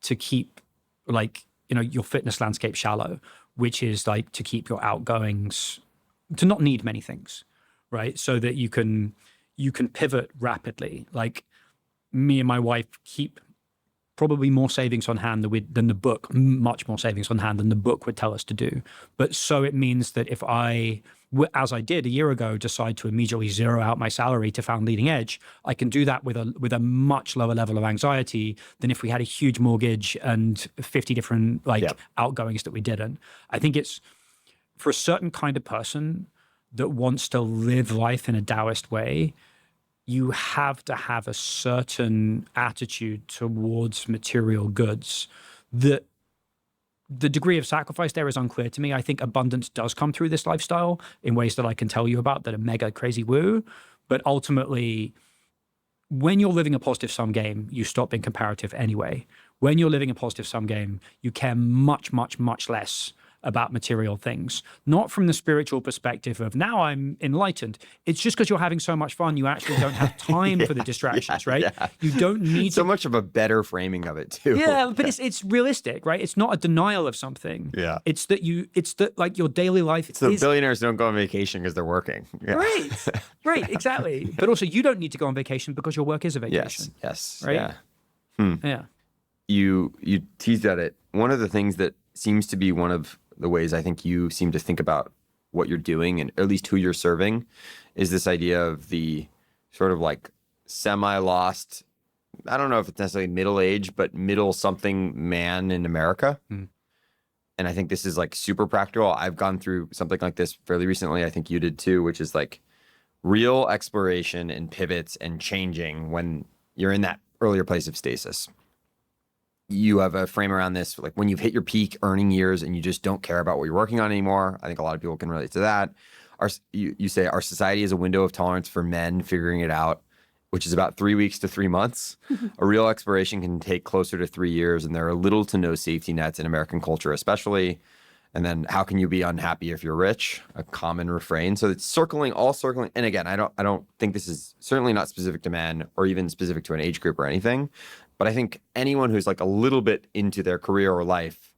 to keep like, your fitness landscape shallow, which is like to keep your outgoings, to not need many things, right? So that you can pivot rapidly. Like me and my wife keep probably more savings on hand than the book, much more savings on hand than the book would tell us to do. But so it means that if I, as I did a year ago, decide to immediately zero out my salary to found Leading Edge, I can do that with a much lower level of anxiety than if we had a huge mortgage and 50 different outgoings that we didn't. I think it's for a certain kind of person that wants to live life in a Taoist way, you have to have a certain attitude towards material goods. The degree of sacrifice there is unclear to me. I think abundance does come through this lifestyle in ways that I can tell you about that are mega crazy woo. But ultimately, when you're living a positive sum game, you stop being comparative anyway. When you're living a positive sum game, you care much, much, much less about material things, not from the spiritual perspective of now I'm enlightened. It's just because you're having so much fun, you actually don't have time for the distractions, right? Yeah. You don't need so much of a better framing of it too. Yeah, but it's realistic, right? It's not a denial of something. Yeah. It's that like your daily life. It's the billionaires don't go on vacation because they're working. Yeah. Right, exactly. But also you don't need to go on vacation because your work is a vacation. Yes. Right? Yeah. Yeah. You teased at it. One of the things that seems to be one of the ways I think you seem to think about what you're doing and at least who you're serving is this idea of the sort of like semi-lost, I don't know if it's necessarily middle-aged, but middle something man in America. And I think this is like super practical. I've gone through something like this fairly recently. I think you did too, which is like real exploration and pivots and changing when you're in that earlier place of stasis. You have a frame around this, like when you've hit your peak earning years and you just don't care about what you're working on anymore. I think a lot of people can relate to that. You say our society is a window of tolerance for men figuring it out, which is about 3 weeks to 3 months. A real exploration can take closer to 3 years, and there are little to no safety nets in American culture, especially. And then how can you be unhappy if you're rich? A common refrain. So it's all circling. And again, I don't think this is certainly not specific to men or even specific to an age group or anything. But I think anyone who's like a little bit into their career or life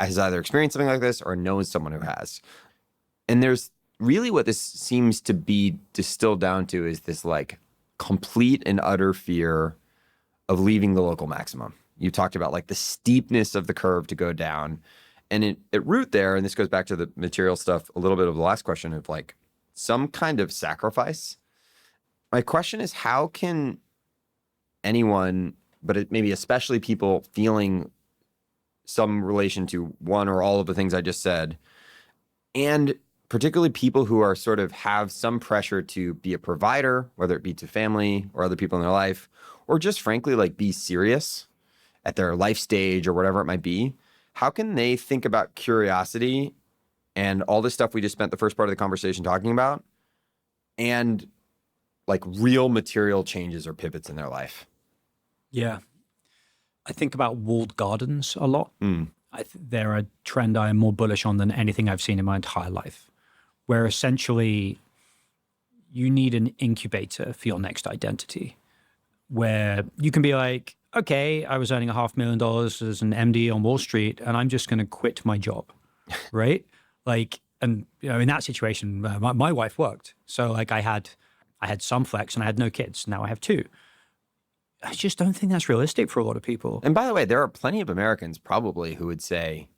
has either experienced something like this or knows someone who has. And there's really what this seems to be distilled down to is this like complete and utter fear of leaving the local maximum. You talked about like the steepness of the curve to go down. And at root there, and this goes back to the material stuff, a little bit of the last question of like some kind of sacrifice. My question is, how can anyone, but maybe especially people feeling some relation to one or all of the things I just said, and particularly people who are sort of have some pressure to be a provider, whether it be to family or other people in their life, or just frankly, like be serious at their life stage or whatever it might be, how can they think about curiosity and all this stuff we just spent the first part of the conversation talking about and like real material changes or pivots in their life? Yeah. I think about walled gardens a lot. They're a trend I am more bullish on than anything I've seen in my entire life, where essentially you need an incubator for your next identity, where you can be like, okay, I was earning $500,000 as an MD on Wall Street, and I'm just going to quit my job, right? Like, and you know, in that situation, my wife worked, so like I had some flex, and I had no kids. Now I have two. I just don't think that's realistic for a lot of people. And by the way, there are plenty of Americans probably who would say,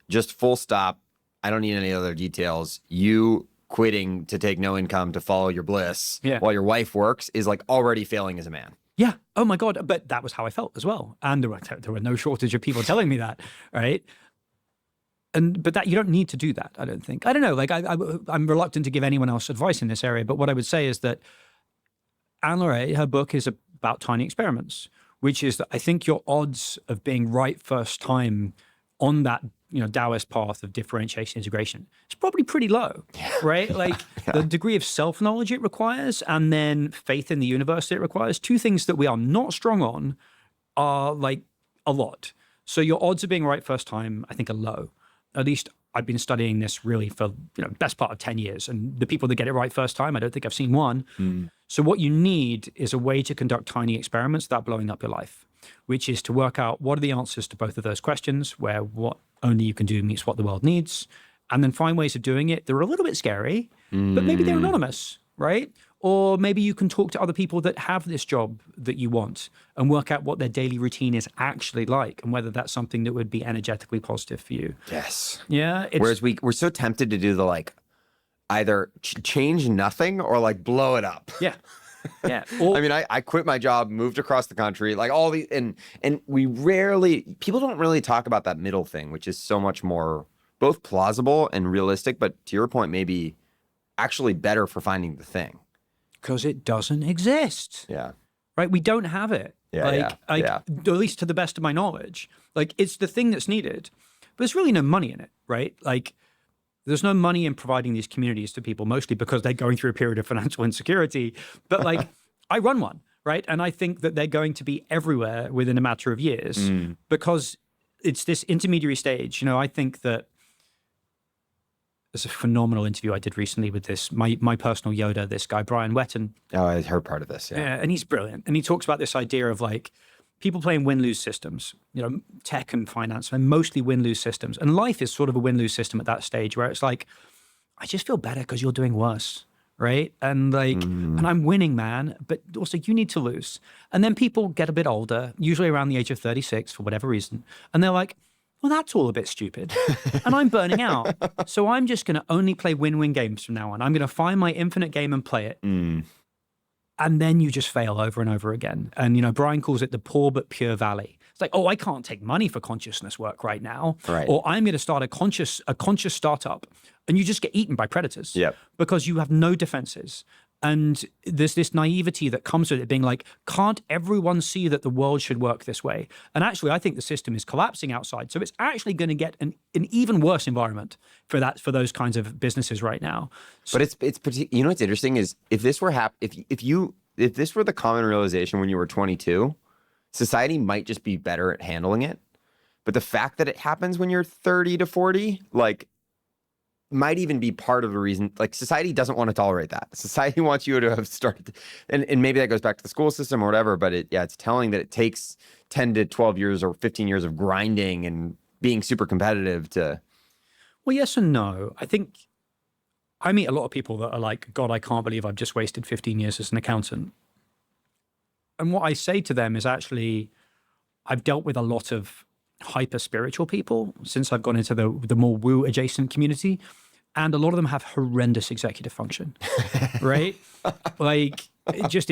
just full stop, I don't need any other details. You quitting to take no income to follow your bliss while your wife works is like already failing as a man. Yeah. Oh my God. But that was how I felt as well. And there were no shortage of people telling me that, right? But that you don't need to do that, I don't think. I don't know. Like I'm reluctant to give anyone else advice in this area, but what I would say is that Anne Laurey, her book is about tiny experiments, which is that I think your odds of being right first time on that, you know, Taoist path of differentiation integration, it's probably pretty low, right? Like the degree of self-knowledge it requires and then faith in the universe it requires, two things that we are not strong on are like a lot. So your odds of being right first time, I think, are low. At least I've been studying this really for, you know, best part of 10 years. And the people that get it right first time, I don't think I've seen one. So what you need is a way to conduct tiny experiments without blowing up your life, which is to work out what are the answers to both of those questions, where what only you can do meets what the world needs, and then find ways of doing it. They're a little bit scary, but maybe they're anonymous, right? Or maybe you can talk to other people that have this job that you want and work out what their daily routine is actually like and whether that's something that would be energetically positive for you. Yes. Yeah. Whereas we're so tempted to do the like either change nothing or like blow it up. Yeah. Yeah. Or, I mean, I quit my job, moved across the country, like all the, and people don't really talk about that middle thing, which is so much more both plausible and realistic, but to your point, maybe actually better for finding the thing. Because it doesn't exist. Yeah. Right? We don't have it. At least to the best of my knowledge. Like, it's the thing that's needed, but there's really no money in it, right? Like, there's no money in providing these communities to people, mostly because they're going through a period of financial insecurity. But like, I run one, right? And I think that they're going to be everywhere within a matter of years because it's this intermediary stage. You know, I think that there's a phenomenal interview I did recently with this, my personal Yoda, this guy, Brian Wetton. Oh, I heard part of this, yeah. And he's brilliant. And he talks about this idea of like people playing win-lose systems, you know, tech and finance, and mostly win-lose systems. And life is sort of a win-lose system at that stage where it's like, I just feel better because you're doing worse, right? And like, and I'm winning, man, but also you need to lose. And then people get a bit older, usually around the age of 36 for whatever reason. And they're like, well, that's all a bit stupid. And I'm burning out. So I'm just going to only play win-win games from now on. I'm going to find my infinite game and play it. And then you just fail over and over again. And, you know, Brian calls it the poor but pure valley. It's like, oh, I can't take money for consciousness work right now. Right. Or I'm going to start a conscious startup. And you just get eaten by predators. Yep. Because you have no defenses. And there's this naivety that comes with it being like, can't everyone see that the world should work this way? And actually, I think the system is collapsing outside. So it's actually going to get an even worse environment for those kinds of businesses right now. But it's you know what's interesting is if this were if this were the common realization when you were 22, society might just be better at handling it. But the fact that it happens when you're 30 to 40, like, might even be part of the reason. Like, society doesn't want to tolerate that. Society wants you to have started, and maybe that goes back to the school system or whatever, but it's telling that it takes 10 to 12 years or 15 years of grinding and being super competitive to. Well, yes and no. I think I meet a lot of people that are like, God, I can't believe I've just wasted 15 years as an accountant. And what I say to them is actually, I've dealt with a lot of hyper spiritual people since I've gone into the more woo adjacent community. And a lot of them have horrendous executive function, right? Like it just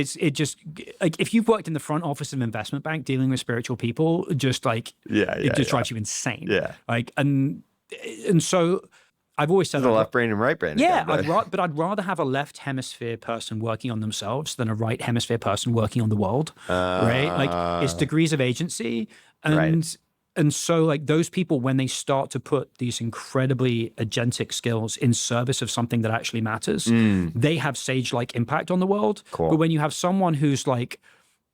like if you've worked in the front office of an investment bank dealing with spiritual people, just like it just drives you insane. Yeah. Like and so I've always said the left brain and right brain. Yeah, again, but I'd rather have a left hemisphere person working on themselves than a right hemisphere person working on the world, right? Like it's degrees of agency, and so like those people, when they start to put these incredibly agentic skills in service of something that actually matters, they have sage-like impact on the world. Cool. But when you have someone who's like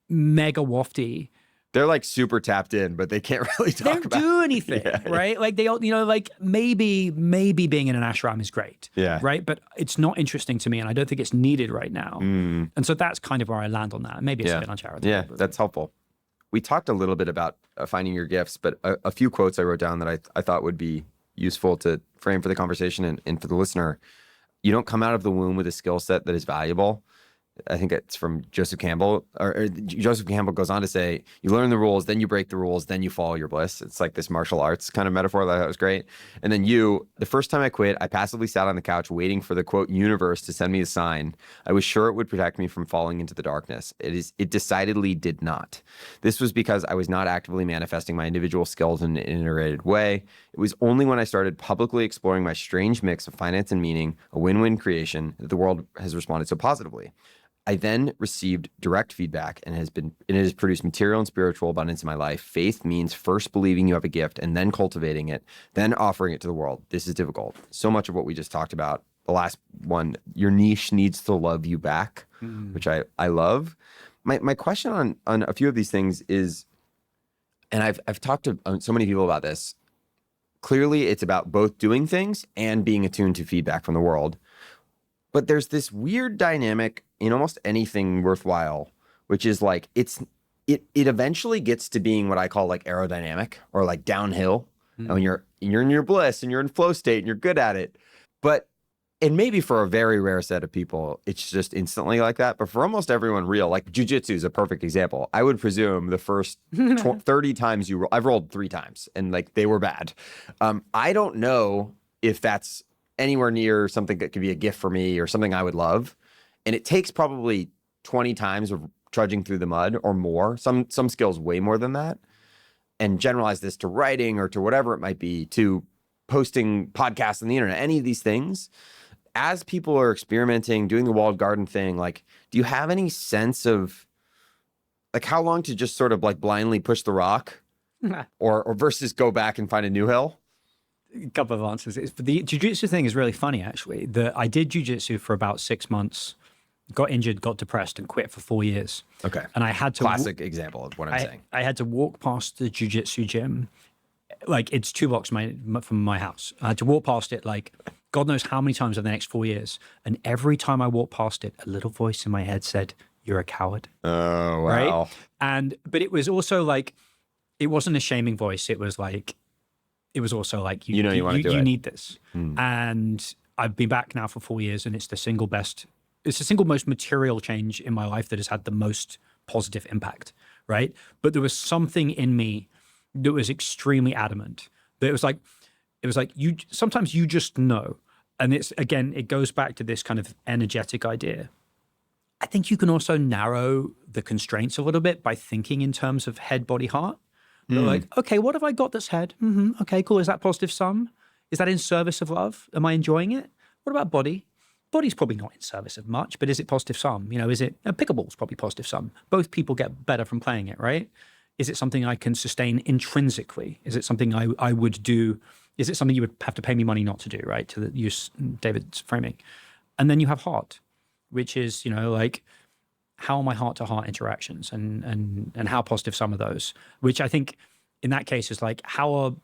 mega wafty, they're like super tapped in, but they can't really talk they don't about do anything, right? Like they, like maybe being in an ashram is great, right? But it's not interesting to me, and I don't think it's needed right now. And so that's kind of where I land on that. Maybe it's a bit uncharitable. Yeah, that's helpful. We talked a little bit about finding your gifts, but a few quotes I wrote down that I thought would be useful to frame for the conversation and for the listener. You don't come out of the womb with a skill set that is valuable. I think it's from Joseph Campbell, or Joseph Campbell goes on to say, you learn the rules, then you break the rules, then you follow your bliss. It's like this martial arts kind of metaphor that I thought was great. And then the first time I quit, I passively sat on the couch waiting for the quote universe to send me a sign. I was sure it would protect me from falling into the darkness. It decidedly did not. This was because I was not actively manifesting my individual skills in an integrated way. It was only when I started publicly exploring my strange mix of finance and meaning, a win-win creation, that the world has responded so positively. I then received direct feedback and it has produced material and spiritual abundance in my life. Faith means first believing you have a gift and then cultivating it, then offering it to the world. This is difficult. So much of what we just talked about, the last one, your niche needs to love you back, which I love. My question on a few of these things is, and I've talked to so many people about this, clearly it's about both doing things and being attuned to feedback from the world. But there's this weird dynamic in almost anything worthwhile, which is like it eventually gets to being what I call like aerodynamic or like downhill. And when you're in your bliss and you're in flow state and you're good at it. And maybe for a very rare set of people, it's just instantly like that. But for almost everyone real, like jujitsu is a perfect example. I would presume the first 30 times I've rolled 3 times and like they were bad. I don't know if that's anywhere near something that could be a gift for me or something I would love. And it takes probably 20 times of trudging through the mud or more, some skills way more than that, and generalize this to writing or to whatever it might be, to posting podcasts on the internet, any of these things. As people are experimenting, doing the walled garden thing, like, do you have any sense of like how long to just sort of like blindly push the rock or versus go back and find a new hill? A couple of answers. The jiu-jitsu thing is really funny, actually. I did jiu-jitsu for about 6 months, got injured, got depressed, and quit for 4 years. Okay. And I had to classic example of what I'm saying. I had to walk past the jiu-jitsu gym, like it's 2 blocks from my house. I had to walk past it like God knows how many times over the next 4 years. And every time I walked past it, a little voice in my head said, "You're a coward." Oh, wow. Right? But it was also like, it wasn't a shaming voice. It was also like, you need this. And I've been back now for 4 years, and it's the single most material change in my life that has had the most positive impact, right? But there was something in me that was extremely adamant. That it was like sometimes you just know. And it goes back to this kind of energetic idea. I think you can also narrow the constraints a little bit by thinking in terms of head, body, heart. Like, okay, what have I got that's head? Okay, cool. Is that positive sum? Is that in service of love? Am I enjoying it? What about body? Body's probably not in service of much, but is it positive sum? Is it pickleball's probably positive sum? Both people get better from playing it, right? Is it something I can sustain intrinsically? Is it something I would do? Is it something you would have to pay me money not to do, right? To use David's framing. And then you have heart, which is, like, how are my heart-to-heart interactions and how positive some of those, which I think in that case is like, how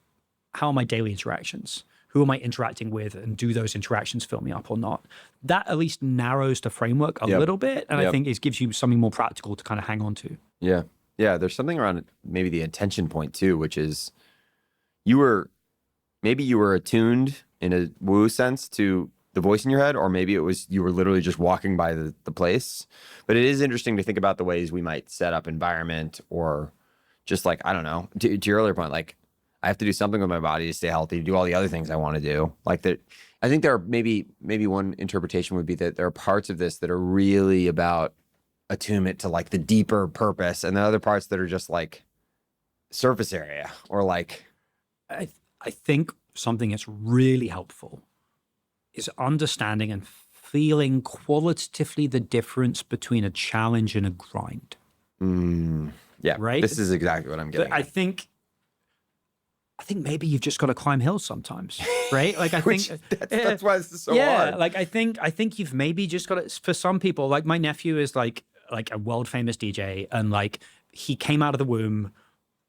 are my daily interactions? Who am I interacting with, and do those interactions fill me up or not? That at least narrows the framework a little bit, and I think it gives you something more practical to kind of hang on to. Yeah. There's something around maybe the intention point too, which is maybe you were attuned in a woo sense to the voice in your head, or maybe it was you were literally just walking by the place. But it is interesting to think about the ways we might set up environment, or just like, I don't know, to your earlier point, like I have to do something with my body to stay healthy, to do all the other things I want to do. Like that, I think there are maybe one interpretation would be that there are parts of this that are really about attunement to like the deeper purpose, and the other parts that are just like surface area, or like. I think something that's really helpful is understanding and feeling qualitatively the difference between a challenge and a grind. Yeah, right. This is exactly what I'm getting. I think maybe you've just got to climb hills sometimes, right? Like I think that's why this is so yeah, hard. like I think you've maybe just got to. For some people, like my nephew is like a world famous DJ, and like he came out of the womb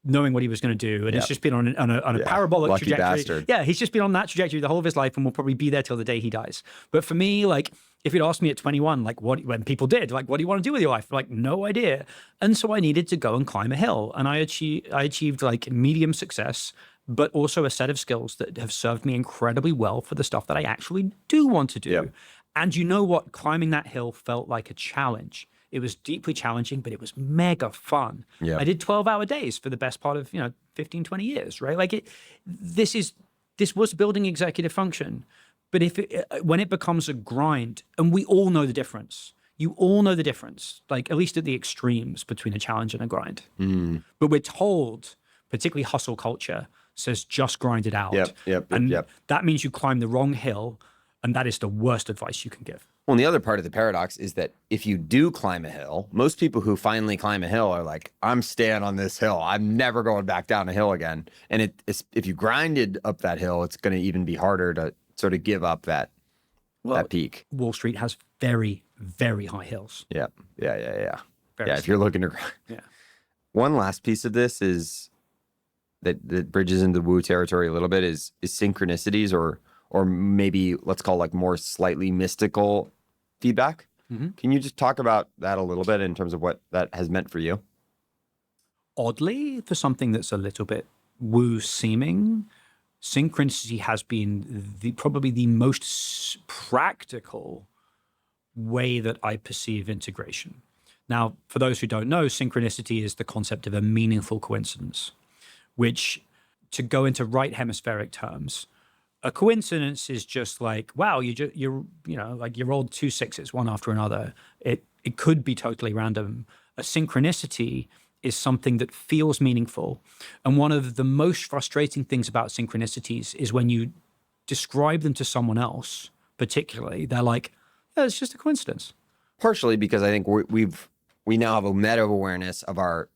knowing what he was going to do, and it's just been on a parabolic Lucky trajectory. bastard. Yeah, he's just been on that trajectory the whole of his life, and will probably be there till the day he dies. But for me, like if you'd asked me at 21, like when people did, like what do you want to do with your life? Like no idea. And so I needed to go and climb a hill, and I achieved like medium success, but also a set of skills that have served me incredibly well for the stuff that I actually do want to do. Yep. And you know what? Climbing that hill felt like a challenge. It was deeply challenging, but it was mega fun. Yeah. I did 12-hour days for the best part of, 15, 20 years, right? Like this was building executive function. But when it becomes a grind, and we all know the difference, you all know the difference, like at least at the extremes between a challenge and a grind. But we're told, particularly hustle culture, says just grind it out. Yep. That means you climb the wrong hill, and that is the worst advice you can give. Well, and the other part of the paradox is that if you do climb a hill, most people who finally climb a hill are like, I'm staying on this hill. I'm never going back down a hill again. And if you grinded up that hill, it's going to even be harder to sort of give up that peak. Wall Street has very, very high hills. Yeah. Very If you're looking to Yeah. One last piece of this is that bridges into woo territory a little bit is synchronicities, or maybe let's call like more slightly mystical feedback. Can you just talk about that a little bit in terms of what that has meant for you? Oddly, for something that's a little bit woo-seeming, synchronicity has been probably the most practical way that I perceive integration. Now, for those who don't know, synchronicity is the concept of a meaningful coincidence, which, to go into right hemispheric terms, a coincidence is just like, wow, you rolled 2 6s one after another. It could be totally random. A synchronicity is something that feels meaningful. And one of the most frustrating things about synchronicities is when you describe them to someone else, particularly, they're like, yeah, it's just a coincidence. Partially because I think we now have a meta awareness of our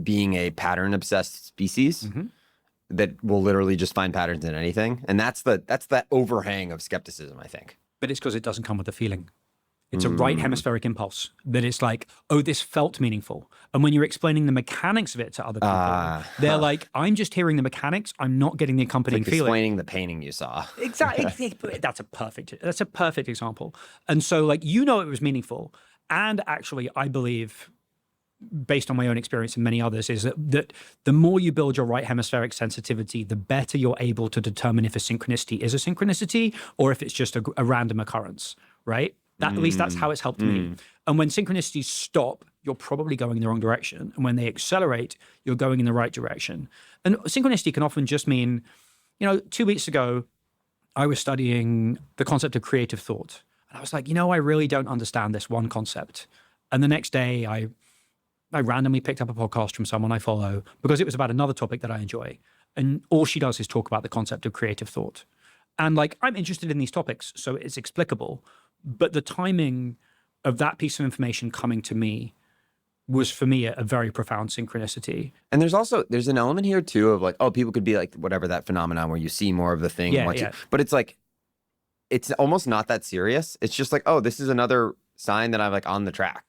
being a pattern obsessed species. That will literally just find patterns in anything. And that's that overhang of skepticism, I think. But it's because it doesn't come with a feeling. It's a right hemispheric impulse that it's like, oh, this felt meaningful. And when you're explaining the mechanics of it to other people, they're like, I'm just hearing the mechanics. I'm not getting the accompanying feeling. Explaining the painting you saw. Exactly. That's a perfect example. And so like, it was meaningful. And actually, I believe, based on my own experience and many others, is that the more you build your right hemispheric sensitivity, the better you're able to determine if a synchronicity is a synchronicity or if it's just a random occurrence, right? At least that's how it's helped me. And when synchronicities stop, you're probably going in the wrong direction. And when they accelerate, you're going in the right direction. And synchronicity can often just mean, 2 weeks ago, I was studying the concept of creative thought. And I was like, I really don't understand this one concept. And the next day, I randomly picked up a podcast from someone I follow because it was about another topic that I enjoy. And all she does is talk about the concept of creative thought. And like, I'm interested in these topics, so it's explicable. But the timing of that piece of information coming to me was, for me, a very profound synchronicity. And there's an element here too of like, oh, people could be like, whatever, that phenomenon where you see more of the thing. But it's like, it's almost not that serious. It's just like, oh, this is another sign that I'm like on the track.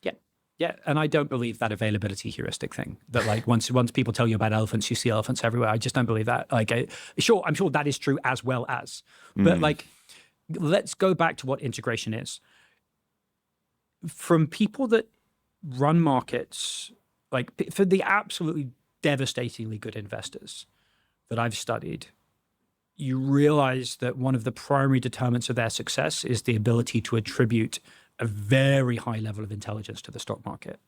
Yeah, and I don't believe that availability heuristic thing. That like once people tell you about elephants, you see elephants everywhere. I just don't believe that. Like, I'm sure that is true as well as. But like, let's go back to what integration is. From people that run markets, like for the absolutely devastatingly good investors that I've studied, you realize that one of the primary determinants of their success is the ability to attribute a very high level of intelligence to the stock market.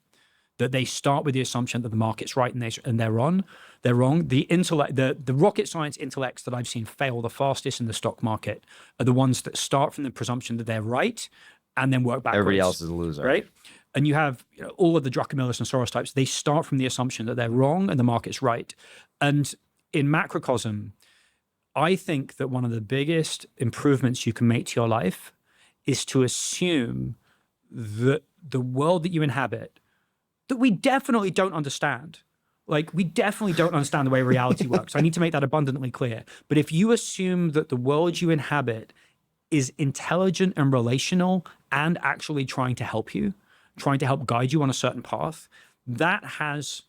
That they start with the assumption that the market's right and they're wrong. The rocket science intellects that I've seen fail the fastest in the stock market are the ones that start from the presumption that they're right and then work backwards. Everybody else is a loser. Right? And you have all of the Druckenmillers and Soros types, they start from the assumption that they're wrong and the market's right. And in macrocosm, I think that one of the biggest improvements you can make to your life is to assume that the world that you inhabit, that we definitely don't understand. Like, we definitely don't understand the way reality works. I need to make that abundantly clear. But if you assume that the world you inhabit is intelligent and relational and actually trying to help you, trying to help guide you on a certain path, that has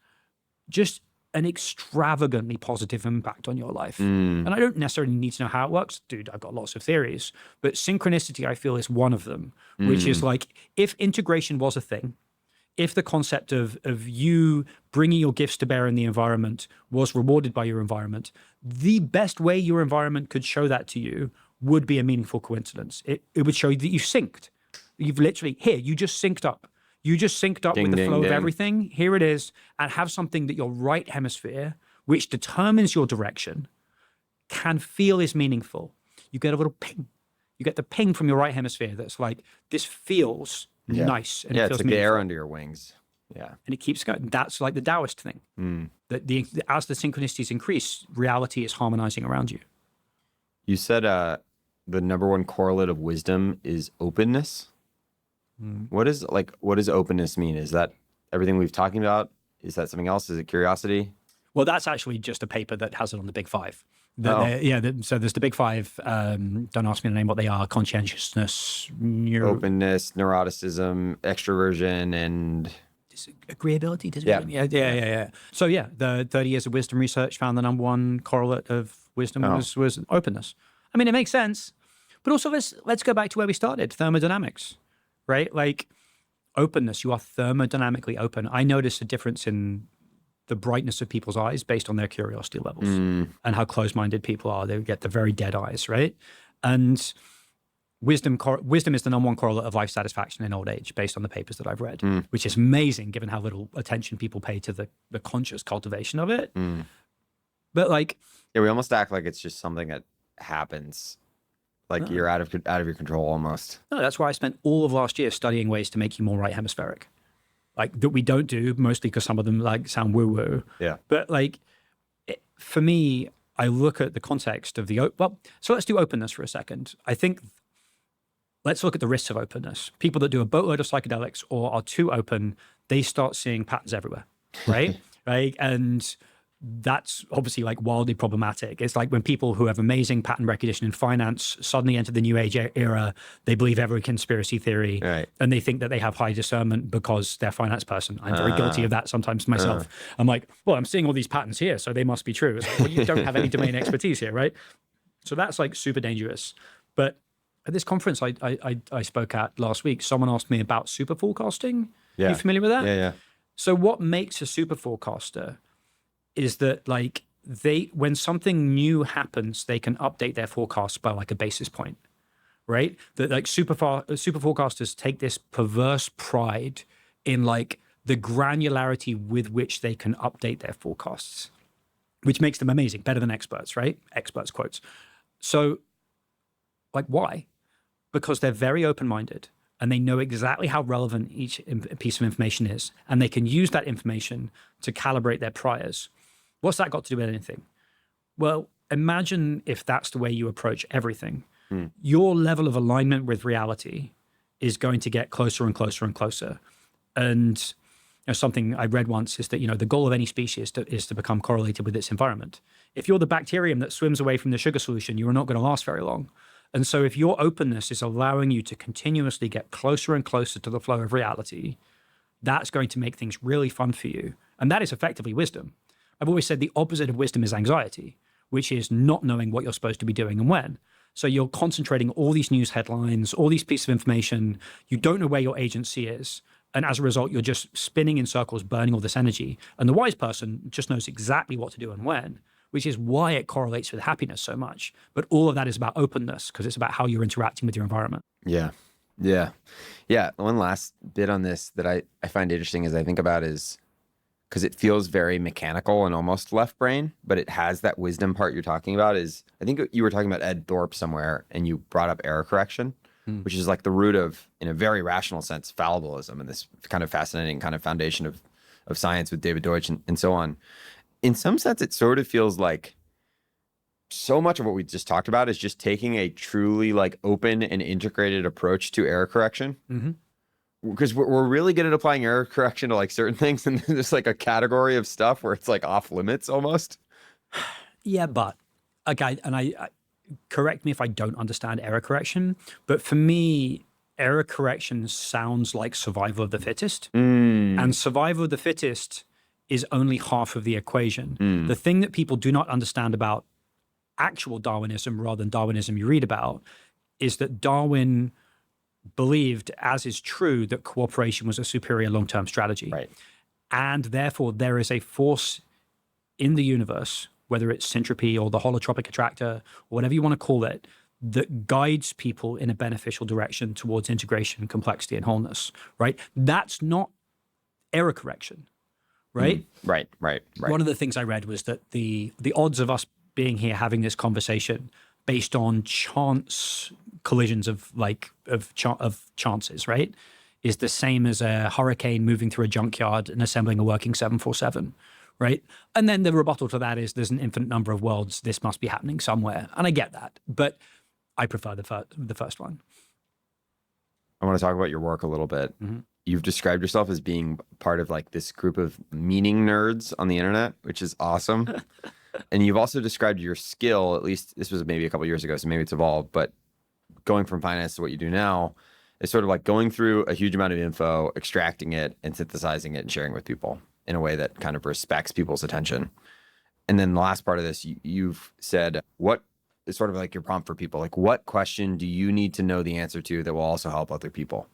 just an extravagantly positive impact on your life. And I don't necessarily need to know how it works. Dude, I've got lots of theories. But synchronicity, I feel, is one of them, which is like, if integration was a thing, if the concept of you bringing your gifts to bear in the environment was rewarded by your environment, the best way your environment could show that to you would be a meaningful coincidence. It would show you that you've synced. You've literally, here, you just synced up. You just synced up with the flow of everything. Here it is. And have something that your right hemisphere, which determines your direction, can feel is meaningful. You get a little ping. You get the ping from your right hemisphere that's like, this feels nice. And it feels it's like the air under your wings. Yeah. And it keeps going. That's like the Taoist thing. That as the synchronicities increase, reality is harmonizing around you. You said the number one correlate of wisdom is openness. What does openness mean? Is that everything we've talking about? Is that something else? Is it curiosity? Well, that's actually just a paper that has it on the Big Five. So there's the Big Five. Don't ask me to name what they are: conscientiousness, openness, neuroticism, extroversion, and agreeability. Yeah. So the 30 years of wisdom research found the number one correlate of wisdom was openness. I mean, it makes sense, but also let's go back to where we started: thermodynamics. Right? Like, openness, you are thermodynamically open. I notice a difference in the brightness of people's eyes based on their curiosity levels and how close-minded people are. They get the very dead eyes, right? And wisdom is the number one correlate of life satisfaction in old age based on the papers that I've read, which is amazing given how little attention people pay to the conscious cultivation of it. But like... Yeah, we almost act like it's just something that happens. Like you're out of your control almost. No, that's why I spent all of last year studying ways to make you more right hemispheric. Like, that we don't do, mostly because some of them like sound woo-woo. Yeah. But like, for me, I look at the context of so let's do openness for a second. I think, let's look at the risks of openness. People that do a boatload of psychedelics or are too open, they start seeing patterns everywhere, right? Right? And that's obviously like wildly problematic. It's like when people who have amazing pattern recognition in finance suddenly enter the new age era, they believe every conspiracy theory, and they think that they have high discernment because they're a finance person. I'm very guilty of that sometimes myself. I'm like, well, I'm seeing all these patterns here, so they must be true. It's like, well, you don't have any domain expertise here, right? So that's like super dangerous. But at this conference I spoke at last week, someone asked me about super forecasting. Yeah. Are you familiar with that? Yeah. So what makes a super forecaster is that, like, when something new happens, they can update their forecast by like a basis point, right? That like super forecasters take this perverse pride in like the granularity with which they can update their forecasts, which makes them amazing, better than experts, right? Experts quotes. So like, why? Because they're very open-minded and they know exactly how relevant each piece of information is, and they can use that information to calibrate their priors. What's that got to do with anything? Well, imagine if that's the way you approach everything. Your level of alignment with reality is going to get closer and closer and closer. And something I read once is that, the goal of any species is to become correlated with its environment. If you're the bacterium that swims away from the sugar solution, you're not going to last very long. And so if your openness is allowing you to continuously get closer and closer to the flow of reality, that's going to make things really fun for you. And that is effectively wisdom. I've always said the opposite of wisdom is anxiety, which is not knowing what you're supposed to be doing and when. So you're concentrating all these news headlines, all these pieces of information. You don't know where your agency is. And as a result, you're just spinning in circles, burning all this energy. And the wise person just knows exactly what to do and when, which is why it correlates with happiness so much. But all of that is about openness because it's about how you're interacting with your environment. Yeah. Yeah. Yeah. One last bit on this that I find interesting as I think about is because it feels very mechanical and almost left brain, but it has that wisdom part you're talking about is I think you were talking about Ed Thorpe somewhere and you brought up error correction, which is like the root of, in a very rational sense, fallibilism and this kind of fascinating kind of foundation of science with David Deutsch and so on. In some sense, it sort of feels like so much of what we just talked about is just taking a truly like open and integrated approach to error correction. Because we're really good at applying error correction to like certain things, and there's like a category of stuff where it's like off limits almost. Yeah, but okay, and I correct me if I don't understand error correction, but for me, error correction sounds like survival of the fittest, and survival of the fittest is only half of the equation. The thing that people do not understand about actual Darwinism rather than Darwinism you read about is that Darwin believed, as is true, that cooperation was a superior long-term strategy. Right. And therefore, there is a force in the universe, whether it's syntropy or the holotropic attractor, or whatever you want to call it, that guides people in a beneficial direction towards integration, complexity, and wholeness, right? That's not error correction, right? Right. One of the things I read was that the odds of us being here having this conversation based on chance collisions of chances, right, is the same as a hurricane moving through a junkyard and assembling a working 747, right? And then the rebuttal to that is there's an infinite number of worlds. This must be happening somewhere. And I get that, but I prefer the first one. I want to talk about your work a little bit. You've described yourself as being part of like this group of meaning nerds on the internet, which is awesome. And you've also described your skill, at least this was maybe a couple years ago, so maybe it's evolved, but going from finance to what you do now is sort of like going through a huge amount of info, extracting it and synthesizing it and sharing with people in a way that kind of respects people's attention. And then the last part of this, you've said, what is sort of like your prompt for people? Like, what question do you need to know the answer to that will also help other people?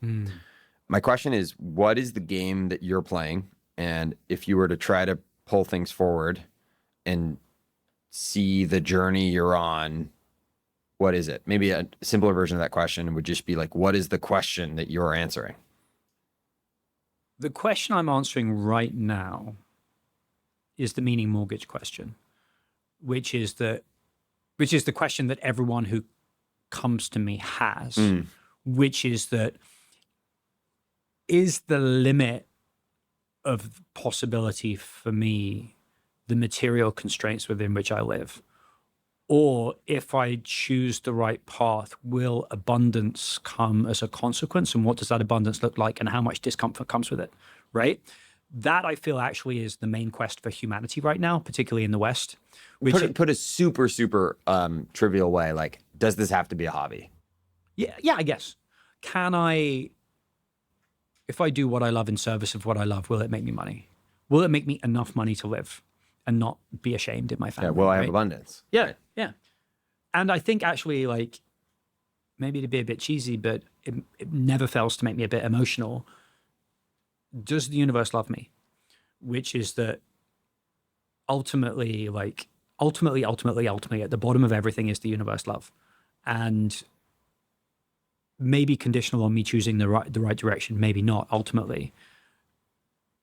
My question is, what is the game that you're playing? And if you were to try to pull things forward and see the journey you're on, what is it? Maybe a simpler version of that question would just be like, what is the question that you're answering? The question I'm answering right now is the meaning mortgage question, which is the question that everyone who comes to me has, which is that is the limit of possibility for me the material constraints within which I live? Or if I choose the right path, will abundance come as a consequence? And what does that abundance look like? And how much discomfort comes with it, right? That I feel actually is the main quest for humanity right now, particularly in the West. Put a super trivial way, like, does this have to be a hobby? Yeah, I guess. If I do what I love in service of what I love, will it make me money? Will it make me enough money to live and not be ashamed in my family? Yeah, will I have abundance? Yeah, right. yeah. And I think actually, like, maybe to be a bit cheesy, but it never fails to make me a bit emotional. Does the universe love me? Which is that ultimately, at the bottom of everything is the universe love. And maybe conditional on me choosing the right direction, maybe not ultimately.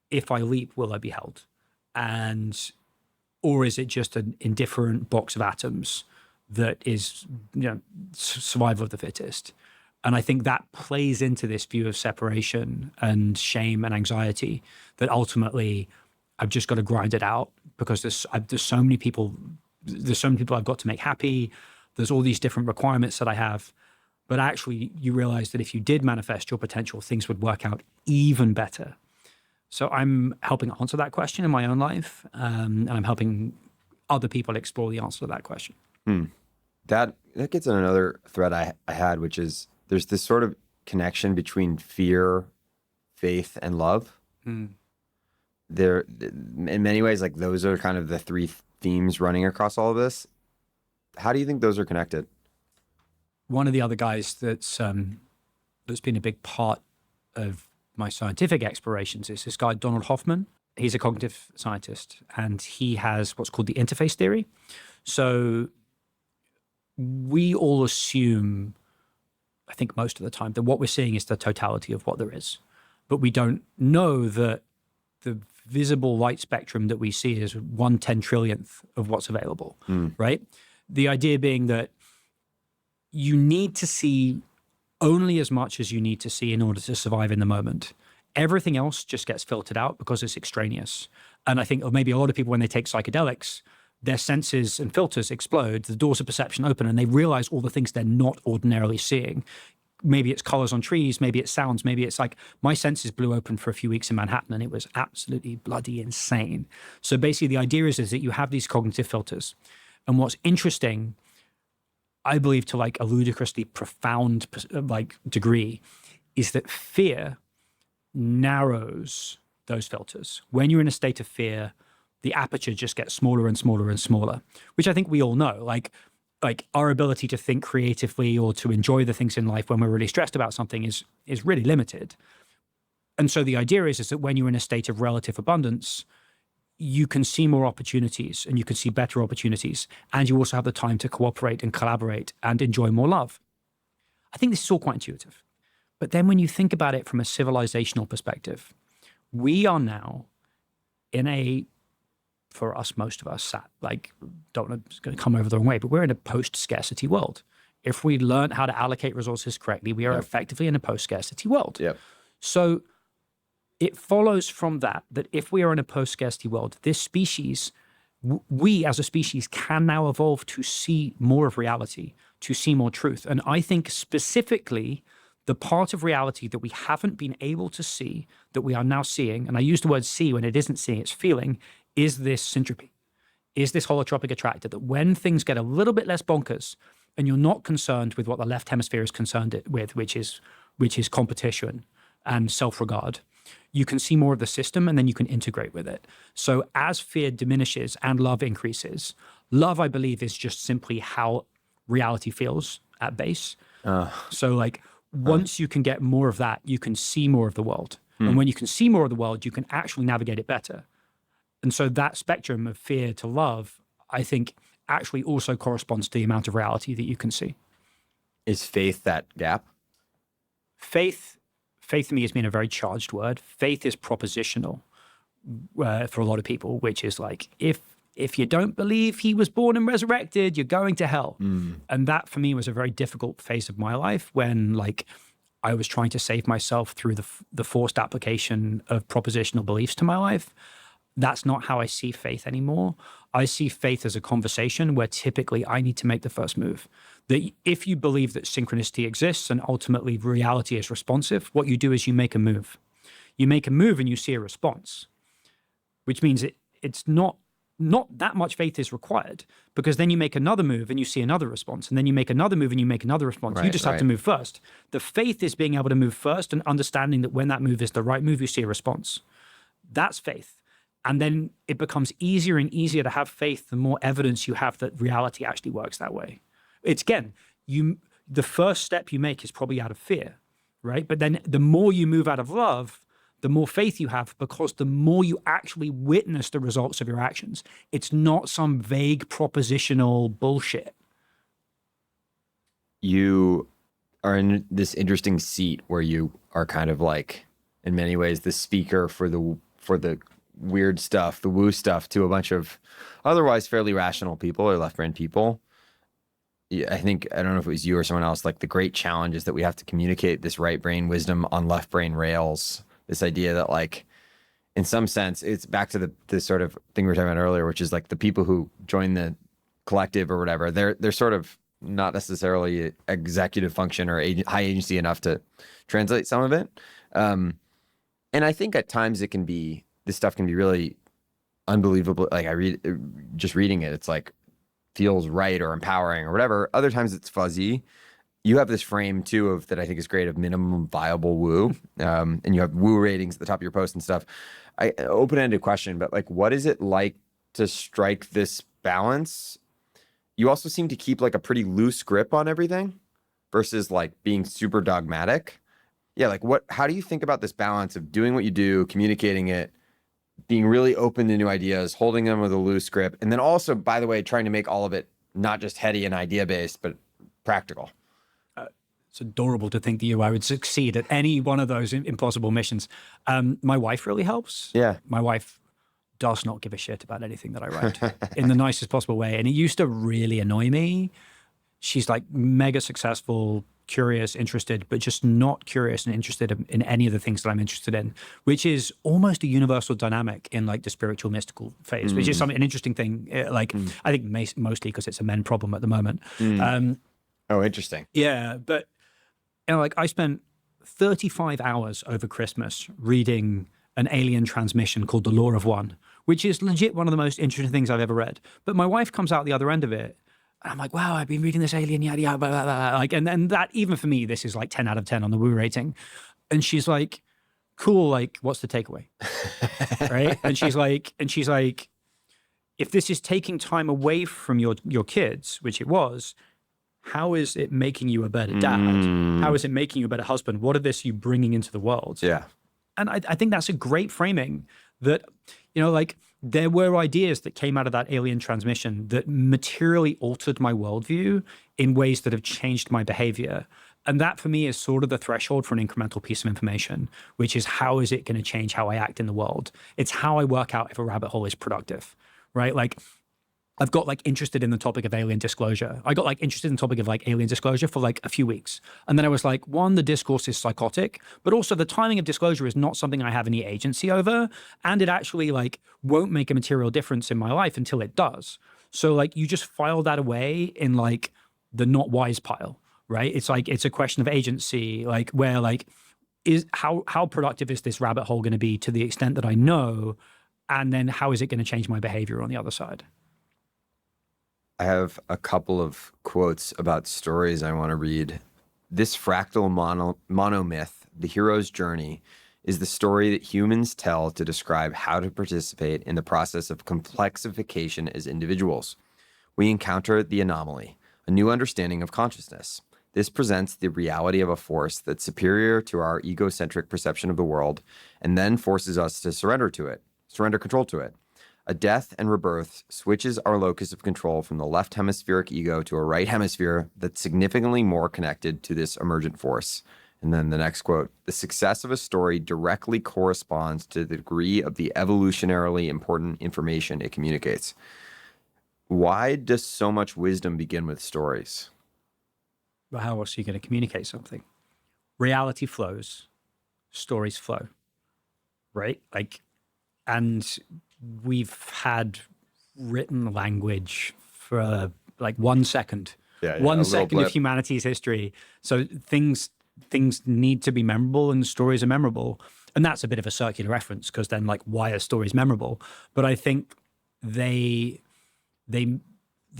If I leap, will I be held? Or is it just an indifferent box of atoms that is, survival of the fittest? And I think that plays into this view of separation and shame and anxiety that ultimately I've just got to grind it out because there's so many people I've got to make happy. There's all these different requirements that I have. But actually, you realize that if you did manifest your potential, things would work out even better. So I'm helping answer that question in my own life, and I'm helping other people explore the answer to that question. That gets on another thread I had, which is there's this sort of connection between fear, faith, and love. There, in many ways, like those are kind of the three themes running across all of this. How do you think those are connected? One of the other guys that's been a big part of my scientific explorations is this guy, Donald Hoffman. He's a cognitive scientist, and he has what's called the interface theory. So we all assume, I think most of the time, that what we're seeing is the totality of what there is. But we don't know that the visible light spectrum that we see is 1/10 trillionth of what's available, right? The idea being that you need to see only as much as you need to see in order to survive in the moment. Everything else just gets filtered out because it's extraneous. And I think, or maybe a lot of people, when they take psychedelics, their senses and filters explode, the doors of perception open, and they realize all the things they're not ordinarily seeing. Maybe it's colors on trees, maybe it's sounds, maybe it's like my senses blew open for a few weeks in Manhattan and it was absolutely bloody insane. So basically the idea is that you have these cognitive filters. And what's interesting, I believe to like a ludicrously profound like degree, is that fear narrows those filters. When you're in a state of fear, the aperture just gets smaller and smaller and smaller, which I think we all know. Like our ability to think creatively or to enjoy the things in life when we're really stressed about something is really limited. And so the idea is that when you're in a state of relative abundance, you can see more opportunities and you can see better opportunities. And you also have the time to cooperate and collaborate and enjoy more love. I think this is all quite intuitive. But then when you think about it from a civilizational perspective, we are now in a, for us, most of us, don't know, it's going to come over the wrong way, but we're in a post-scarcity world. If we learn how to allocate resources correctly, we are effectively in a post-scarcity world. Yep. So it follows from that if we are in a post-scarcity world, this species, we as a species can now evolve to see more of reality, to see more truth. And I think specifically the part of reality that we haven't been able to see, that we are now seeing, and I use the word see when it isn't seeing, it's feeling, is this syntropy, is this holotropic attractor, that when things get a little bit less bonkers and you're not concerned with what the left hemisphere is concerned with, which is competition and self-regard, you can see more of the system and then you can integrate with it. So as fear diminishes and love increases, love, I believe, is just simply how reality feels at base. So like once you can get more of that, you can see more of the world. And when you can see more of the world, you can actually navigate it better. And so that spectrum of fear to love, I think, actually also corresponds to the amount of reality that you can see. Is faith that gap? Faith to me has been a very charged word. Faith is propositional for a lot of people, which is like, if you don't believe he was born and resurrected, you're going to hell. And that for me was a very difficult phase of my life when like I was trying to save myself through the forced application of propositional beliefs to my life. That's not how I see faith anymore. I see faith as a conversation where typically I need to make the first move. That if you believe that synchronicity exists and ultimately reality is responsive, what you do is you make a move. You make a move and you see a response, which means it's not that much faith is required, because then you make another move and you see another response, and then you make another move and you make another response. You just have to move first. The faith is being able to move first and understanding that when that move is the right move, you see a response. That's faith. And then it becomes easier and easier to have faith the more evidence you have that reality actually works that way. It's again, the first step you make is probably out of fear, right? But then the more you move out of love, the more faith you have, because the more you actually witness the results of your actions. It's not some vague propositional bullshit. You are in this interesting seat where you are kind of like, in many ways, the speaker for the weird stuff, the woo stuff, to a bunch of otherwise fairly rational people or left-brain people. I think, I don't know if it was you or someone else, like the great challenge is that we have to communicate this right brain wisdom on left brain rails. This idea that like, in some sense, it's back to the sort of thing we were talking about earlier, which is like the people who join the collective or whatever, they're sort of not necessarily executive function or high agency enough to translate some of it. And I think at times this stuff can be really unbelievable. Like just reading it, it's like, feels right or empowering or whatever. Other times it's fuzzy. You have this frame too of that I think is great of minimum viable woo. And you have woo ratings at the top of your post and stuff. Open-ended question, but like, what is it like to strike this balance? You also seem to keep like a pretty loose grip on everything versus like being super dogmatic. Yeah. Like how do you think about this balance of doing what you do, communicating it, being really open to new ideas, holding them with a loose grip, and then also, by the way, trying to make all of it not just heady and idea-based, but practical. It's adorable to think that I would succeed at any one of those impossible missions. My wife really helps. Yeah. My wife does not give a shit about anything that I write in the nicest possible way. And it used to really annoy me. She's like mega successful, curious, interested, but just not curious and interested in any of the things that I'm interested in, which is almost a universal dynamic in like the spiritual mystical phase, which is an interesting thing. I think mostly because it's a men problem at the moment. Oh, interesting. Yeah, but like I spent 35 hours over Christmas reading an alien transmission called The Law of One, which is legit one of the most interesting things I've ever read. But my wife comes out the other end of it, and I'm like, wow, I've been reading this alien, yada, yada, blah, blah, blah. Like, and that, even for me, this is like 10 out of 10 on the Woo rating. And she's like, cool, like, what's the takeaway? Right? And she's like, if this is taking time away from your kids, which it was, how is it making you a better dad? How is it making you a better husband? What are this you bringing into the world? Yeah. And I think that's a great framing that, like there were ideas that came out of that alien transmission that materially altered my worldview in ways that have changed my behavior. And that for me is sort of the threshold for an incremental piece of information, which is how is it going to change how I act in the world? It's how I work out if a rabbit hole is productive, right? Like, I've got like interested in the topic of alien disclosure. I got like interested in the topic of like alien disclosure for like a few weeks. And then I was like, one, the discourse is psychotic, but also the timing of disclosure is not something I have any agency over. And it actually like won't make a material difference in my life until it does. So like you just file that away in like the not wise pile, right? It's like, it's a question of agency, like where like, is how productive is this rabbit hole going to be to the extent that I know? And then how is it going to change my behavior on the other side? I have a couple of quotes about stories I want to read. This fractal monomyth, The Hero's Journey, is the story that humans tell to describe how to participate in the process of complexification as individuals. We encounter the anomaly, a new understanding of consciousness. This presents the reality of a force that's superior to our egocentric perception of the world, and then forces us to surrender control to it. A death and rebirth switches our locus of control from the left hemispheric ego to a right hemisphere that's significantly more connected to this emergent force. And then the next quote, the success of a story directly corresponds to the degree of the evolutionarily important information it communicates. Why does so much wisdom begin with stories? Well, how else are you going to communicate something? Reality flows, stories flow, right? Like, and we've had written language for like 1 second, 1 second of humanity's history. So things need to be memorable, and stories are memorable. And that's a bit of a circular reference, because then like, why are stories memorable? But I think the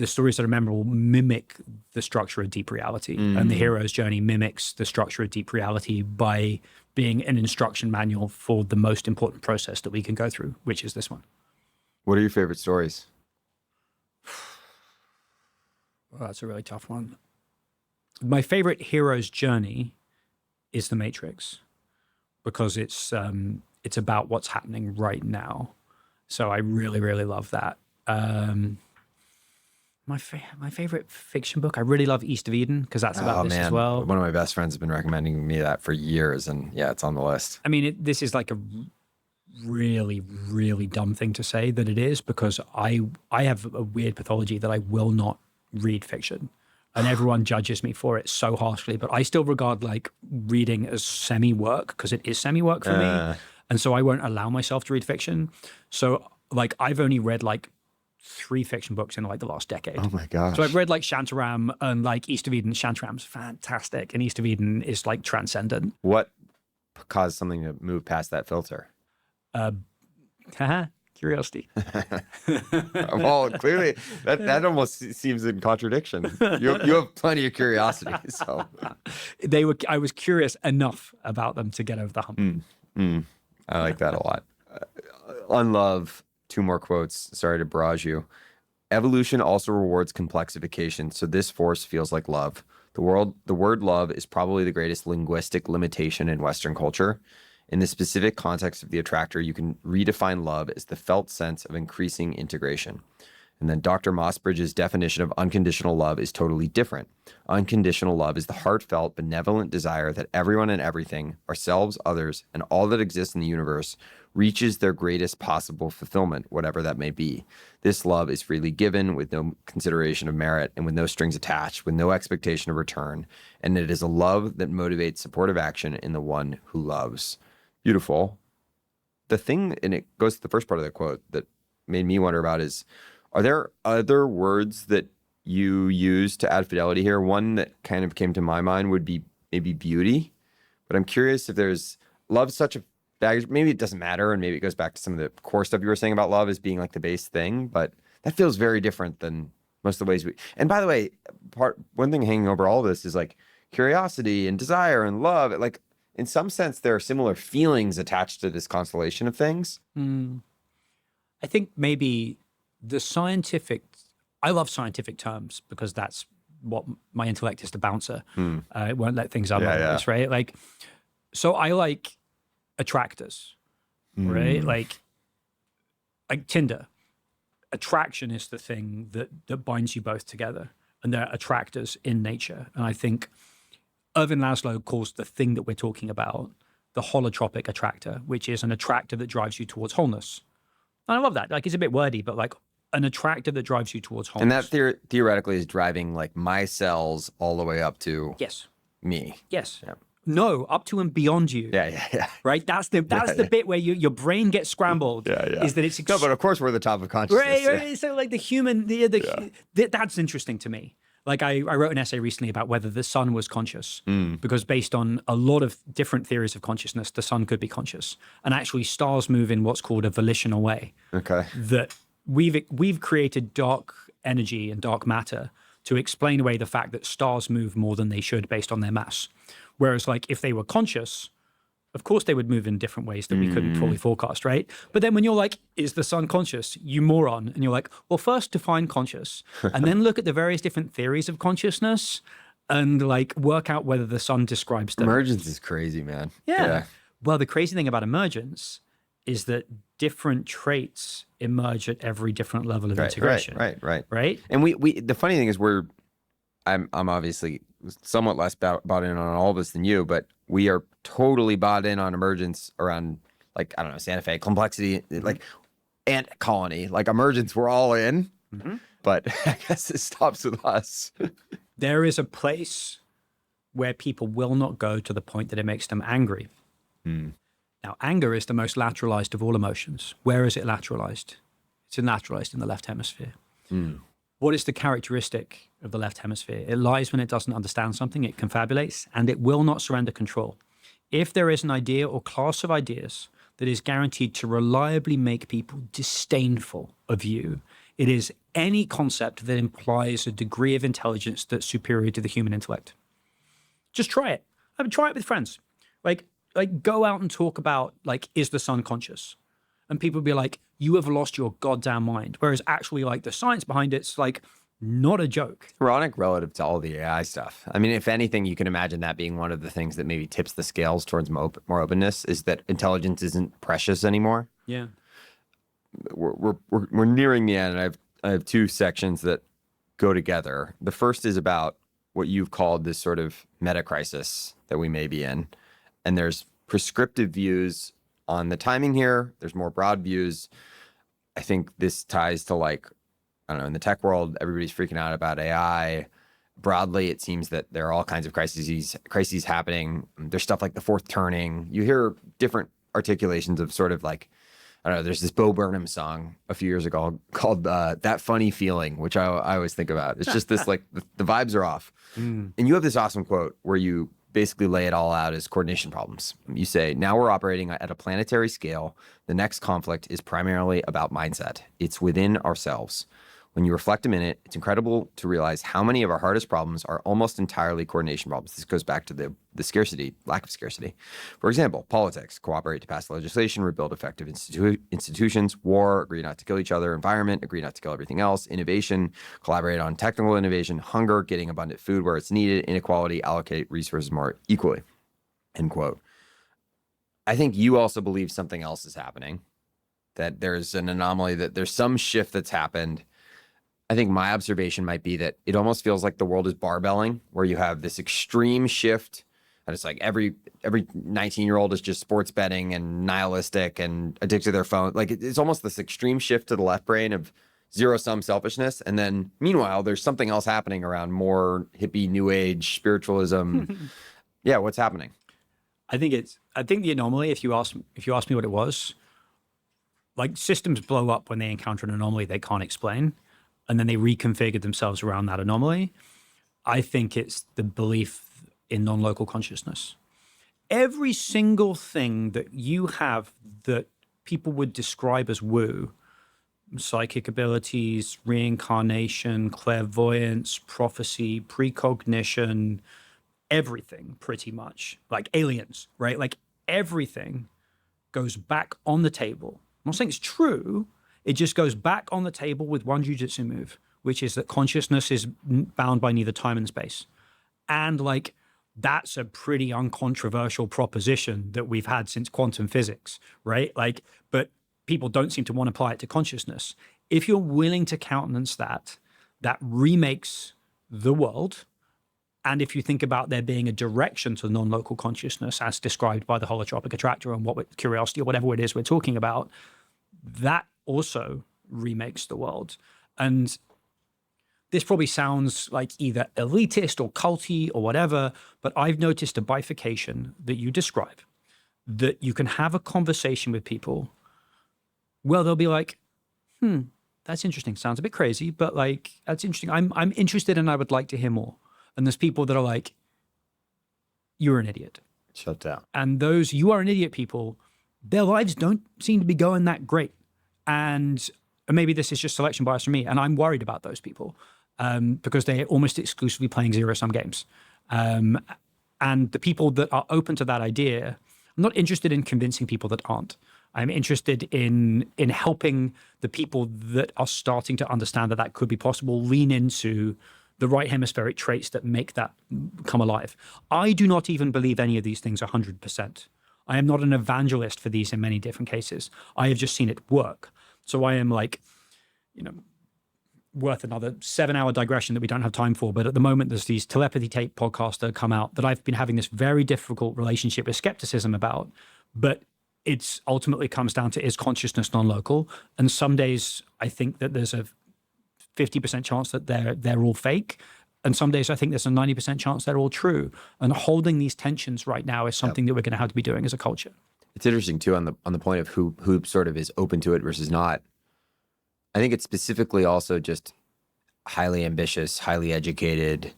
stories that are memorable mimic the structure of deep reality. And the hero's journey mimics the structure of deep reality by being an instruction manual for the most important process that we can go through, which is this one. What are your favorite stories? Well, that's a really tough one. My favorite hero's journey is The Matrix, because it's about what's happening right now. So I really, really love that. My favorite fiction book, I really love East of Eden, because that's about this as well. One of my best friends has been recommending me that for years, and yeah, it's on the list. I mean, this is like a really, really dumb thing to say that it is, because I have a weird pathology that I will not read fiction, and everyone judges me for it so harshly, but I still regard like reading as semi-work, because it is semi-work for me. And so I won't allow myself to read fiction. So like I've only read like 3 fiction books in like the last decade. Oh my gosh. So I've read like Shantaram and like East of Eden. Shantaram's fantastic, and East of Eden is like transcendent. What caused something to move past that filter? Curiosity. Well, clearly that almost seems in contradiction. You have plenty of curiosity, so I was curious enough about them to get over the hump. I like that a lot. On love, 2 more quotes. Sorry to barrage you. Evolution also rewards complexification, so this force feels like love. The word love is probably the greatest linguistic limitation in Western culture. In the specific context of the attractor, you can redefine love as the felt sense of increasing integration. And then Dr. Mossbridge's definition of unconditional love is totally different. Unconditional love is the heartfelt, benevolent desire that everyone and everything, ourselves, others, and all that exists in the universe reaches their greatest possible fulfillment, whatever that may be. This love is freely given with no consideration of merit and with no strings attached, with no expectation of return. And it is a love that motivates supportive action in the one who loves. Beautiful. The thing, and it goes to the first part of the quote that made me wonder about is, are there other words that you use to add fidelity here? One that kind of came to my mind would be maybe beauty, but I'm curious if there's love such a baggage. Maybe it doesn't matter, and maybe it goes back to some of the core stuff you were saying about love as being like the base thing, but that feels very different than most of the ways we. And by the way, one thing hanging over all this is like curiosity and desire and love. Like in some sense, there are similar feelings attached to this constellation of things. I think maybe the scientific, I love scientific terms because that's what my intellect is, to bouncer. It won't let things out of this, right? Like, so I like attractors, right? Like Tinder. Attraction is the thing that binds you both together, and they're attractors in nature. And I think Irvin Laszlo calls the thing that we're talking about the holotropic attractor, which is an attractor that drives you towards wholeness. And I love that. Like, it's a bit wordy, but like an attractor that drives you towards wholeness. And that theoretically is driving like my cells all the way up to Yes. me. Yes. Yeah. No, up to and beyond you. Yeah. Right? That's the bit where your brain gets scrambled. Is that it's No, but of course we're the top of consciousness. Right. So like the human, that's interesting to me. Like I wrote an essay recently about whether the sun was conscious, because based on a lot of different theories of consciousness, the sun could be conscious. And actually stars move in what's called a volitional way. Okay. That we've created dark energy and dark matter to explain away the fact that stars move more than they should based on their mass. Whereas like if they were conscious, of course they would move in different ways that we couldn't fully forecast, right? But then when you're like, is the sun conscious? You moron. And you're like, well, first define conscious and then look at the various different theories of consciousness and like work out whether the sun describes them. Emergence is crazy, man. Yeah. Well, the crazy thing about emergence is that different traits emerge at every different level of integration. Right. And we the funny thing is I'm obviously somewhat less bought in on all this than you, but we are totally bought in on emergence around, like, I don't know, Santa Fe, complexity, like ant colony, like emergence, we're all in, but I guess it stops with us. There is a place where people will not go to the point that it makes them angry. Now, anger is the most lateralized of all emotions. Where is it lateralized? It's lateralized in the left hemisphere. What is the characteristic of the left hemisphere? It lies when it doesn't understand something, it confabulates, and it will not surrender control. If there is an idea or class of ideas that is guaranteed to reliably make people disdainful of you, it is any concept that implies a degree of intelligence that's superior to the human intellect. Just try it. I mean, try it with friends. Like go out and talk about, like, is the sun conscious? And people be like, you have lost your goddamn mind. Whereas actually, like, the science behind it's like not a joke. Ironic relative to all the AI stuff. I mean, if anything, you can imagine that being one of the things that maybe tips the scales towards more openness, is that intelligence isn't precious anymore. Yeah. We're nearing the end, and I have two sections that go together. The first is about what you've called this sort of meta crisis that we may be in. And there's prescriptive views on the timing here. There's more broad views. I think this ties to, like, I don't know, in the tech world, everybody's freaking out about AI. Broadly, it seems that there are all kinds of crises happening. There's stuff like the fourth turning. You hear different articulations of sort of like, I don't know, there's this Bo Burnham song a few years ago called That Funny Feeling, which I always think about. It's just this, like, the vibes are off. And you have this awesome quote where you basically lay it all out as coordination problems. You say, now we're operating at a planetary scale. The next conflict is primarily about mindset. It's within ourselves. When you reflect a minute, it's incredible to realize how many of our hardest problems are almost entirely coordination problems. This goes back to the scarcity, lack of scarcity. For example, politics, cooperate to pass legislation, rebuild effective institutions, war, agree not to kill each other, environment, agree not to kill everything else, innovation, collaborate on technical innovation, hunger, getting abundant food where it's needed, inequality, allocate resources more equally, end quote. I think you also believe something else is happening, that there's an anomaly, that there's some shift that's happened. I think my observation might be that it almost feels like the world is barbelling, where you have this extreme shift, and it's like every 19-year-old is just sports betting and nihilistic and addicted to their phone. Like it's almost this extreme shift to the left brain of zero-sum selfishness. And then meanwhile, there's something else happening around more hippie, new age, spiritualism. Yeah, what's happening? I think the anomaly, if you ask me what it was, like systems blow up when they encounter an anomaly they can't explain, and then they reconfigure themselves around that anomaly. I think it's the belief in non-local consciousness. Every single thing that you have that people would describe as woo, psychic abilities, reincarnation, clairvoyance, prophecy, precognition, everything pretty much, like aliens, right? Like everything goes back on the table. I'm not saying it's true. It just goes back on the table with one jujitsu move, which is that consciousness is bound by neither time and space. And like, that's a pretty uncontroversial proposition that we've had since quantum physics, right? Like, but people don't seem to want to apply it to consciousness. If you're willing to countenance that, that remakes the world. And if you think about there being a direction to non-local consciousness as described by the holotropic attractor and curiosity or whatever it is we're talking about, that also remakes the world. And this probably sounds like either elitist or culty or whatever, but I've noticed a bifurcation that you describe, that you can have a conversation with people. Well, they'll be like, that's interesting. Sounds a bit crazy, but like, that's interesting. I'm interested and I would like to hear more. And there's people that are like, you're an idiot. Shut down. And those you are an idiot people, their lives don't seem to be going that great. And maybe this is just selection bias for me. And I'm worried about those people because they're almost exclusively playing zero-sum games. And the people that are open to that idea, I'm not interested in convincing people that aren't. I'm interested in helping the people that are starting to understand that that could be possible lean into the right hemispheric traits that make that come alive. I do not even believe any of these things 100%. I am not an evangelist for these in many different cases. I have just seen it work. So I am like, worth another 7-hour digression that we don't have time for. But at the moment, there's these telepathy tape podcasts that have come out that I've been having this very difficult relationship with skepticism about. But it's ultimately comes down to, is consciousness non-local? And some days I think that there's a 50% chance that they're all fake. And some days I think there's a 90% chance they're all true. And holding these tensions right now is something that we're going to have to be doing as a culture. It's interesting too on the point of who sort of is open to it versus not. I think it's specifically also just highly ambitious, highly educated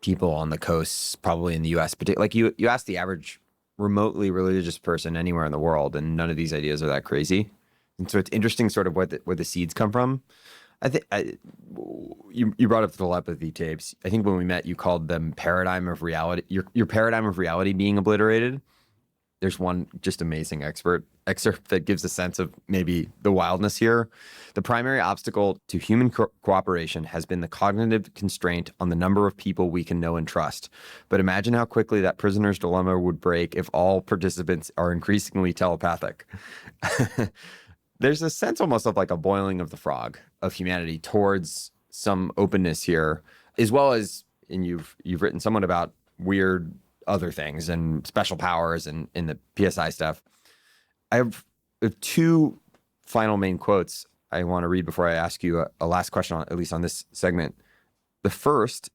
people on the coasts, probably in the US. But like you ask the average remotely religious person anywhere in the world, and none of these ideas are that crazy. And so it's interesting sort of where the seeds come from. I think you brought up the telepathy tapes. I think when we met, you called them paradigm of reality. Your paradigm of reality being obliterated. There's one just amazing excerpt that gives a sense of maybe the wildness here. The primary obstacle to human cooperation has been the cognitive constraint on the number of people we can know and trust. But imagine how quickly that prisoner's dilemma would break if all participants are increasingly telepathic. There's a sense almost of like a boiling of the frog of humanity towards some openness here, as well as, and you've written somewhat about weird other things and special powers and in the PSI stuff. I have two final main quotes I want to read before I ask you a last question, at least on this segment. The first,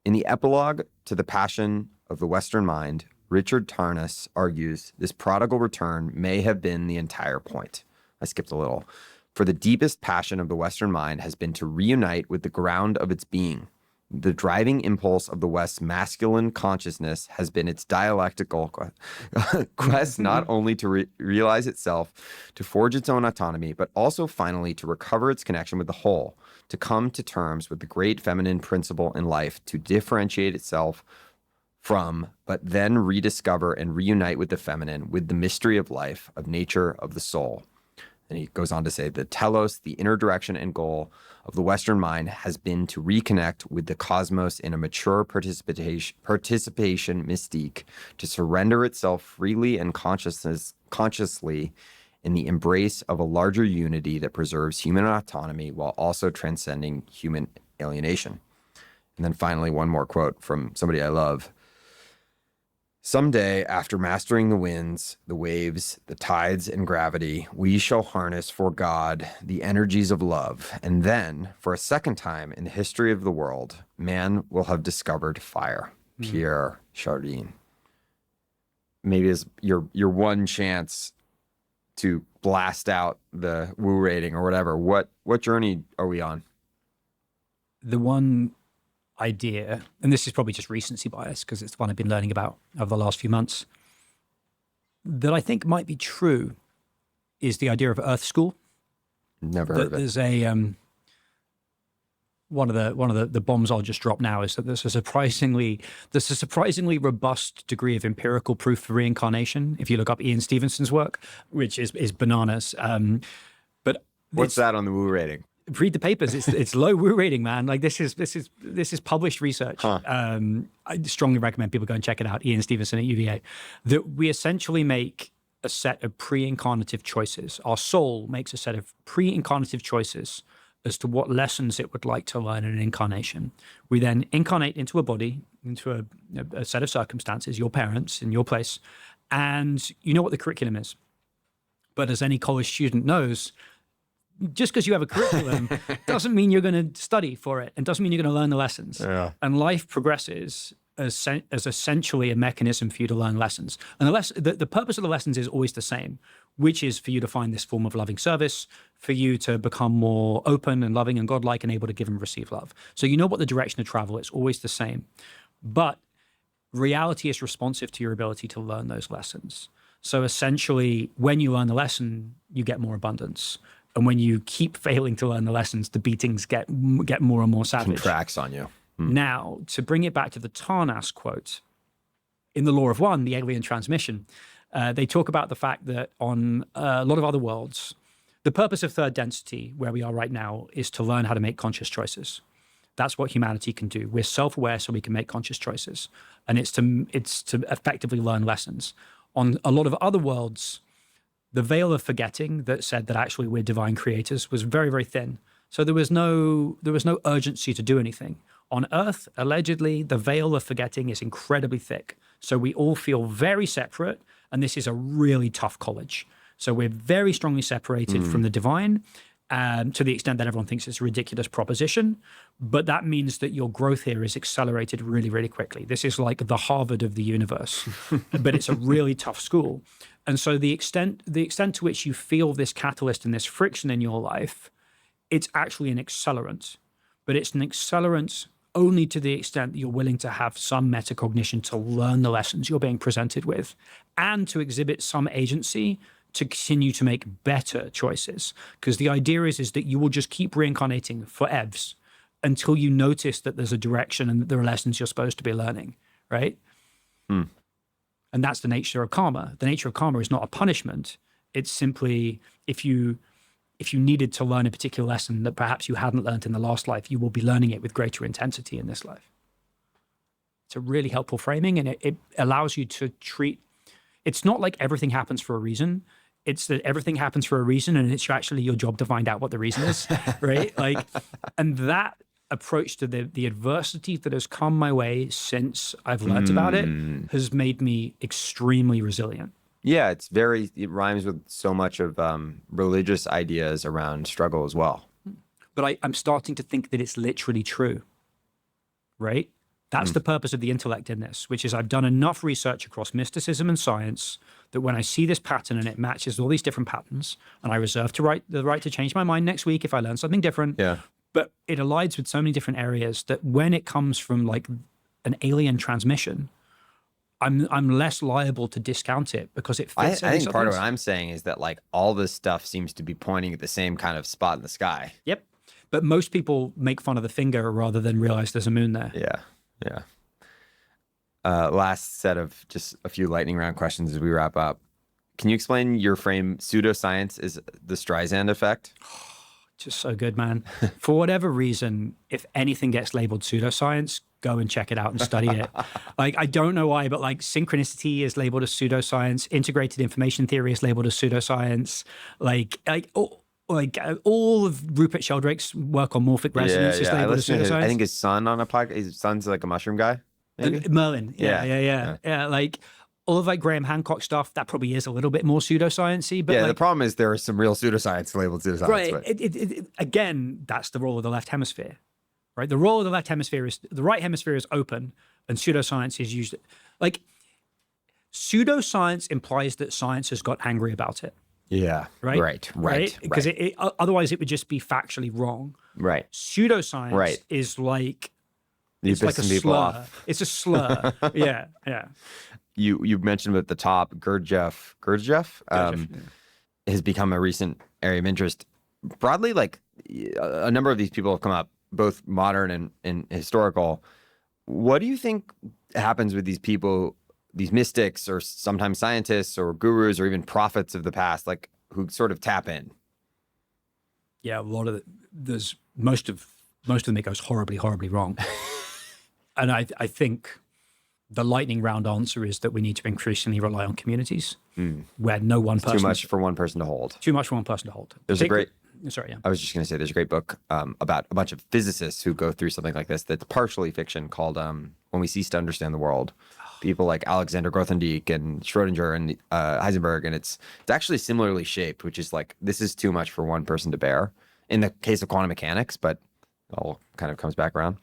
in the epilogue to The Passion of the Western Mind, Richard Tarnas argues this prodigal return may have been the entire point. I skipped a little. For the deepest passion of the Western mind has been to reunite with the ground of its being. The driving impulse of the West's masculine consciousness has been its dialectical quest not only to realize itself, to forge its own autonomy, but also finally to recover its connection with the whole, to come to terms with the great feminine principle in life, to differentiate itself from, but then rediscover and reunite with the feminine, with the mystery of life, of nature, of the soul. And he goes on to say, the telos, the inner direction and goal of the Western mind has been to reconnect with the cosmos in a mature participation mystique, to surrender itself freely and consciously in the embrace of a larger unity that preserves human autonomy while also transcending human alienation. And then finally, one more quote from somebody I love. Someday, after mastering the winds, the waves, the tides, and gravity, we shall harness for God the energies of love. And then, for a second time in the history of the world, man will have discovered fire. Pierre Chardin. Maybe is your one chance to blast out the woo rating or whatever. What journey are we on? The one idea, and this is probably just recency bias because it's the one I've been learning about over the last few months, that I think might be true is the idea of Earth School. Never heard of it. There's a one of the bombs I'll just drop now is that there's a surprisingly robust degree of empirical proof for reincarnation. If you look up Ian Stevenson's work, which is bananas. But what's that on the woo rating? Read the papers. It's low woo rating, man. Like this is published research. Huh. I strongly recommend people go and check it out. Ian Stevenson at UVA. That we essentially make a set of pre-incarnative choices. Our soul makes a set of pre-incarnative choices as to what lessons it would like to learn in an incarnation. We then incarnate into a body, into a set of circumstances, your parents in your place, and you know what the curriculum is. But as any college student knows, just because you have a curriculum doesn't mean you're going to study for it and doesn't mean you're going to learn the lessons. Yeah. And life progresses as essentially a mechanism for you to learn lessons. And the purpose of the lessons is always the same, which is for you to find this form of loving service, for you to become more open and loving and godlike and able to give and receive love. So you know what the direction of travel is, always the same. But reality is responsive to your ability to learn those lessons. So essentially, when you learn the lesson, you get more abundance. And when you keep failing to learn the lessons, the beatings get more and more savage. Contracts on you. Now, to bring it back to the Tarnas quote, in the Law of One, the alien transmission, they talk about the fact that on a lot of other worlds, the purpose of third density, where we are right now, is to learn how to make conscious choices. That's what humanity can do. We're self-aware so we can make conscious choices. And it's to effectively learn lessons. On a lot of other worlds, the veil of forgetting that said that actually we're divine creators was very, very thin. So there was no urgency to do anything. On Earth, allegedly, the veil of forgetting is incredibly thick. So we all feel very separate, and this is a really tough college. So we're very strongly separated from the divine, to the extent that everyone thinks it's a ridiculous proposition. But that means that your growth here is accelerated really, really quickly. This is like the Harvard of the universe, but it's a really tough school. And so the extent to which you feel this catalyst and this friction in your life, it's actually an accelerant. But it's an accelerant only to the extent that you're willing to have some metacognition to learn the lessons you're being presented with and to exhibit some agency to continue to make better choices. Because the idea is that you will just keep reincarnating for evs until you notice that there's a direction and that there are lessons you're supposed to be learning, right? And that's the nature of karma. The nature of karma is not a punishment. It's simply if you needed to learn a particular lesson that perhaps you hadn't learned in the last life, you will be learning it with greater intensity in this life. It's a really helpful framing, and it allows you to treat, it's not like everything happens for a reason. It's that everything happens for a reason, and it's actually your job to find out what the reason is, right? Like, and that approach to the adversity that has come my way since I've learned about it has made me extremely resilient. Yeah, it rhymes with so much of religious ideas around struggle as well. But I'm starting to think that it's literally true, right? That's the purpose of the intellect in this, which is I've done enough research across mysticism and science that when I see this pattern and it matches all these different patterns, and I reserve the right to change my mind next week if I learn something different. Yeah. But it aligns with so many different areas that when it comes from like an alien transmission, I'm less liable to discount it because it fits. I think part of what I'm saying is that like all this stuff seems to be pointing at the same kind of spot in the sky. Yep. But most people make fun of the finger rather than realize there's a moon there. Yeah. Last set of just a few lightning round questions as we wrap up. Can you explain your frame? Pseudoscience is the Streisand effect. Just so good, man. For whatever reason, if anything gets labeled pseudoscience, go and check it out and study it. Like, I don't know why, but like synchronicity is labeled as pseudoscience. Integrated information theory is labeled as pseudoscience. All of Rupert Sheldrake's work on morphic resonance is labeled as pseudoscience. I think his son on a podcast. His son's like a mushroom guy. Maybe? Merlin. Yeah. Like all of like Graham Hancock stuff, that probably is a little bit more pseudoscience-y. But the problem is there is some real pseudoscience labeled pseudoscience. Right. Again, that's the role of the left hemisphere, right? The role of the left hemisphere is the right hemisphere is open, and pseudoscience is used. Like pseudoscience implies that science has got angry about it. Yeah. Right. Because otherwise it would just be factually wrong. Right. Pseudoscience is like it's like a slur. It's a slur. Yeah. You mentioned at the top, Gurdjieff has become a recent area of interest. Broadly, like a number of these people have come up, both modern and historical. What do you think happens with these people, these mystics or sometimes scientists or gurus or even prophets of the past, like who sort of tap in? Yeah, a lot of there's most of them it goes horribly wrong. And I think the lightning round answer is that we need to increasingly rely on communities where no one person. Too much for one person to hold. Too much for one person to hold. There's I was just going to say there's a great book about a bunch of physicists who go through something like this that's partially fiction called When We Cease to Understand the World. People like Alexander Grothendieck and Schrodinger and Heisenberg. And it's actually similarly shaped, which is like, this is too much for one person to bear in the case of quantum mechanics, but it all kind of comes back around.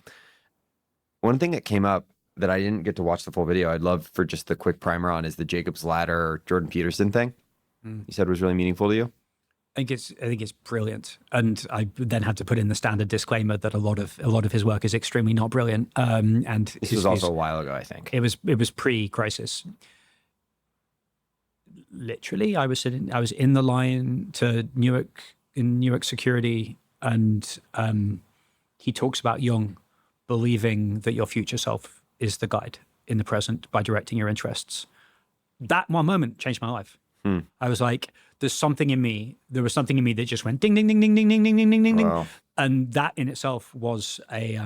One thing that came up that I didn't get to watch the full video, I'd love for just the quick primer on, is the Jacob's Ladder Jordan Peterson thing. You said was really meaningful to you. I think it's brilliant, and I then had to put in the standard disclaimer that a lot of his work is extremely not brilliant. And this was also a while ago, I think. It was pre-crisis. Literally, I was in the line to Newark security, and he talks about Jung believing that your future self is the guide in the present by directing your interests. That one moment changed my life. I was like, there was something in me that just went ding, ding, ding, ding, ding, ding, ding, ding, ding, ding, ding. And that in itself was a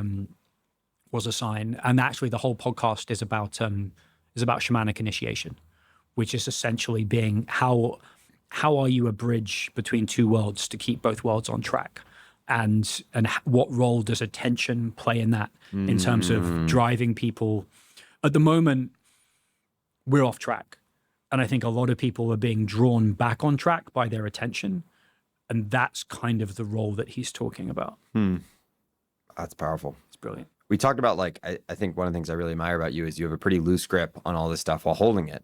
sign. And actually the whole podcast is about shamanic initiation, which is essentially being how are you a bridge between two worlds to keep both worlds on track? And what role does attention play in that in terms of driving people? At the moment, we're off track. And I think a lot of people are being drawn back on track by their attention. And that's kind of the role that he's talking about. That's powerful. It's brilliant. We talked about, like, I think one of the things I really admire about you is you have a pretty loose grip on all this stuff while holding it.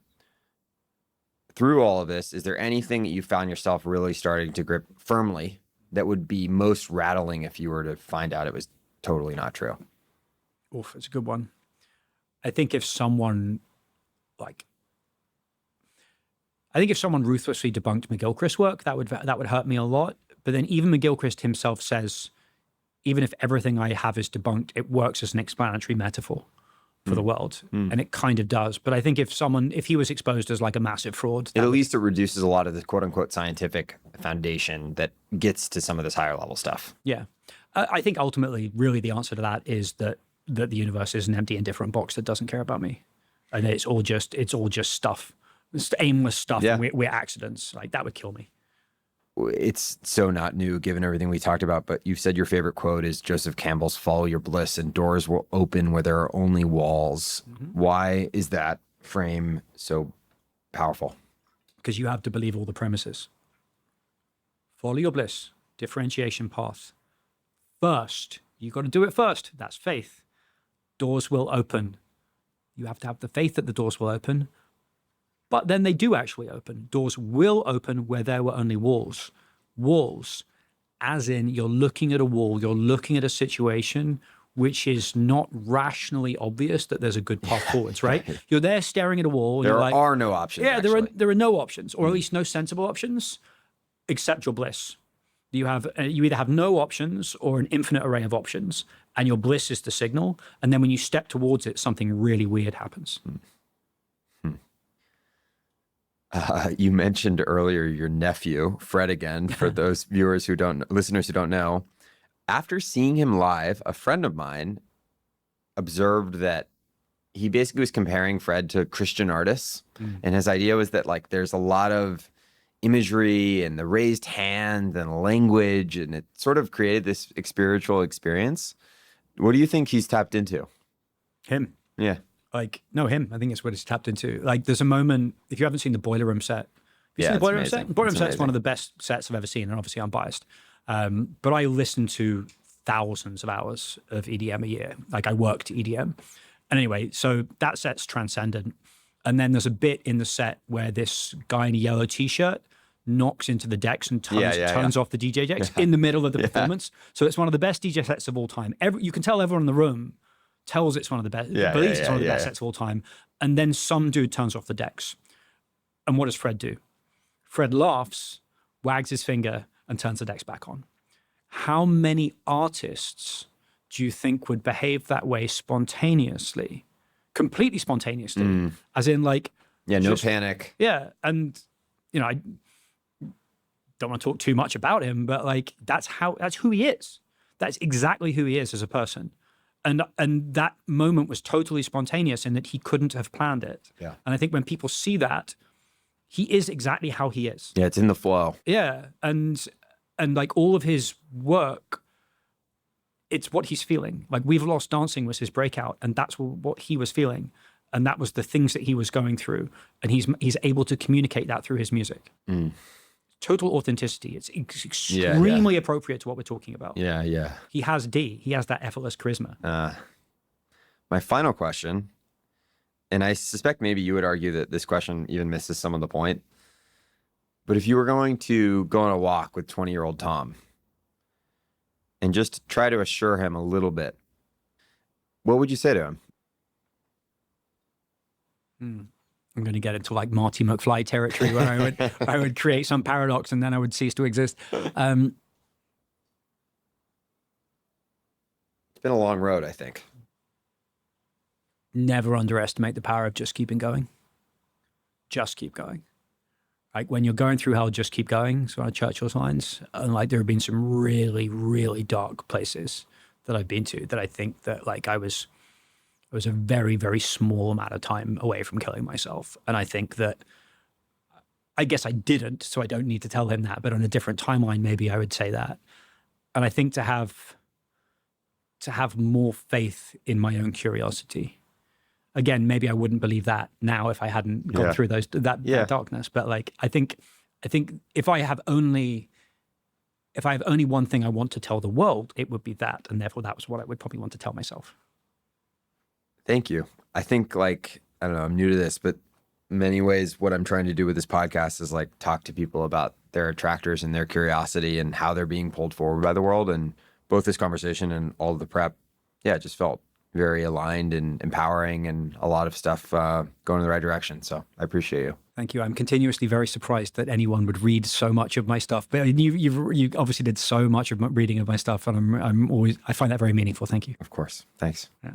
Through all of this, is there anything that you found yourself really starting to grip firmly that would be most rattling if you were to find out it was totally not true? Oof, it's a good one. I think if someone ruthlessly debunked McGilchrist's work, that would hurt me a lot. But then even McGilchrist himself says, even if everything I have is debunked, it works as an explanatory metaphor for the world. And it kind of does. But I think if he was exposed as like a massive fraud, at least it reduces a lot of the quote unquote scientific foundation that gets to some of this higher level stuff. Yeah. I think ultimately, really the answer to that is that the universe is an empty, indifferent box that doesn't care about me. And it's all just stuff. It's aimless stuff. Yeah. And we're accidents. Like, that would kill me. It's so not new given everything we talked about, but you've said your favorite quote is Joseph Campbell's "Follow your bliss and doors will open where there are only walls." Why is that frame so powerful? Because you have to believe all the premises. Follow your bliss, differentiation path. First, you got to do it first. That's faith. Doors will open. You have to have the faith that the doors will open. But then they do actually open. Doors will open where there were only walls. Walls, as in you're looking at a wall, you're looking at a situation which is not rationally obvious that there's a good path forwards, right? You're there staring at a wall. And there you're like, are no options. Yeah, there are no options, or at least no sensible options, except your bliss. You either have no options or an infinite array of options, and your bliss is the signal. And then when you step towards it, something really weird happens. You mentioned earlier your nephew, Fred, again, for those listeners who don't know. After seeing him live, a friend of mine observed that he basically was comparing Fred to Christian artists. And his idea was that like there's a lot of imagery and the raised hand and language, and it sort of created this spiritual experience. What do you think he's tapped into? Him. Yeah. No, him. I think it's what it's tapped into. Like, there's a moment, if you haven't seen the Boiler Room set, Yeah, seen the it's Boiler Room amazing. set? Boiler Room It's set is one amazing. of the best sets I've ever seen, and obviously I'm biased. But I listen to thousands of hours of EDM a year. Like, I work to EDM. And anyway, so that set's transcendent. And then there's a bit in the set where this guy in a yellow t-shirt knocks into the decks and turns off the DJ decks in the middle of the performance. So it's one of the best DJ sets of all time. You can tell everyone in the room tells it's one of the best, believes it's one of the best sets of all time. And then some dude turns off the decks. And what does Fred do? Fred laughs, wags his finger, and turns the decks back on. How many artists do you think would behave that way spontaneously, completely spontaneously, as in like, No panic. yeah. And, I don't want to talk too much about him, but like, that's who he is. That's exactly who he is as a person. And that moment was totally spontaneous in that he couldn't have planned it. Yeah. And I think when people see that, he is exactly how he is. Yeah, it's in the flow. Yeah. And like all of his work, it's what he's feeling. Like We've Lost Dancing was his breakout, and that's what he was feeling. And that was the things that he was going through. And he's able to communicate that through his music. Total authenticity. It's extremely appropriate to what we're talking about. Yeah. He has that effortless charisma. My final question, and I suspect maybe you would argue that this question even misses some of the point, but if you were going to go on a walk with 20-year-old Tom and just try to assure him a little bit, what would you say to him? I'm going to get into like Marty McFly territory where I would create some paradox and then I would cease to exist. It's been a long road, I think. Never underestimate the power of just keeping going. Just keep going. Like when you're going through hell, just keep going. It's one of Churchill's lines. And like there have been some really, really dark places that I've been to that I think that like I was a very, very small amount of time away from killing myself. And I think that, I guess I didn't, so I don't need to tell him that, but on a different timeline, maybe I would say that. And I think to have more faith in my own curiosity. Again, maybe I wouldn't believe that now if I hadn't gone through that darkness. But like, I think if I have only one thing I want to tell the world, it would be that. And therefore that was what I would probably want to tell myself. Thank you. I think like, I don't know, I'm new to this, but in many ways what I'm trying to do with this podcast is like talk to people about their attractors and their curiosity and how they're being pulled forward by the world. And both this conversation and all of the prep, it just felt very aligned and empowering and a lot of stuff going in the right direction. So I appreciate you. Thank you. I'm continuously very surprised that anyone would read so much of my stuff. But you obviously did so much of reading of my stuff, and I find that very meaningful. Thank you. Of course. Thanks. Yeah.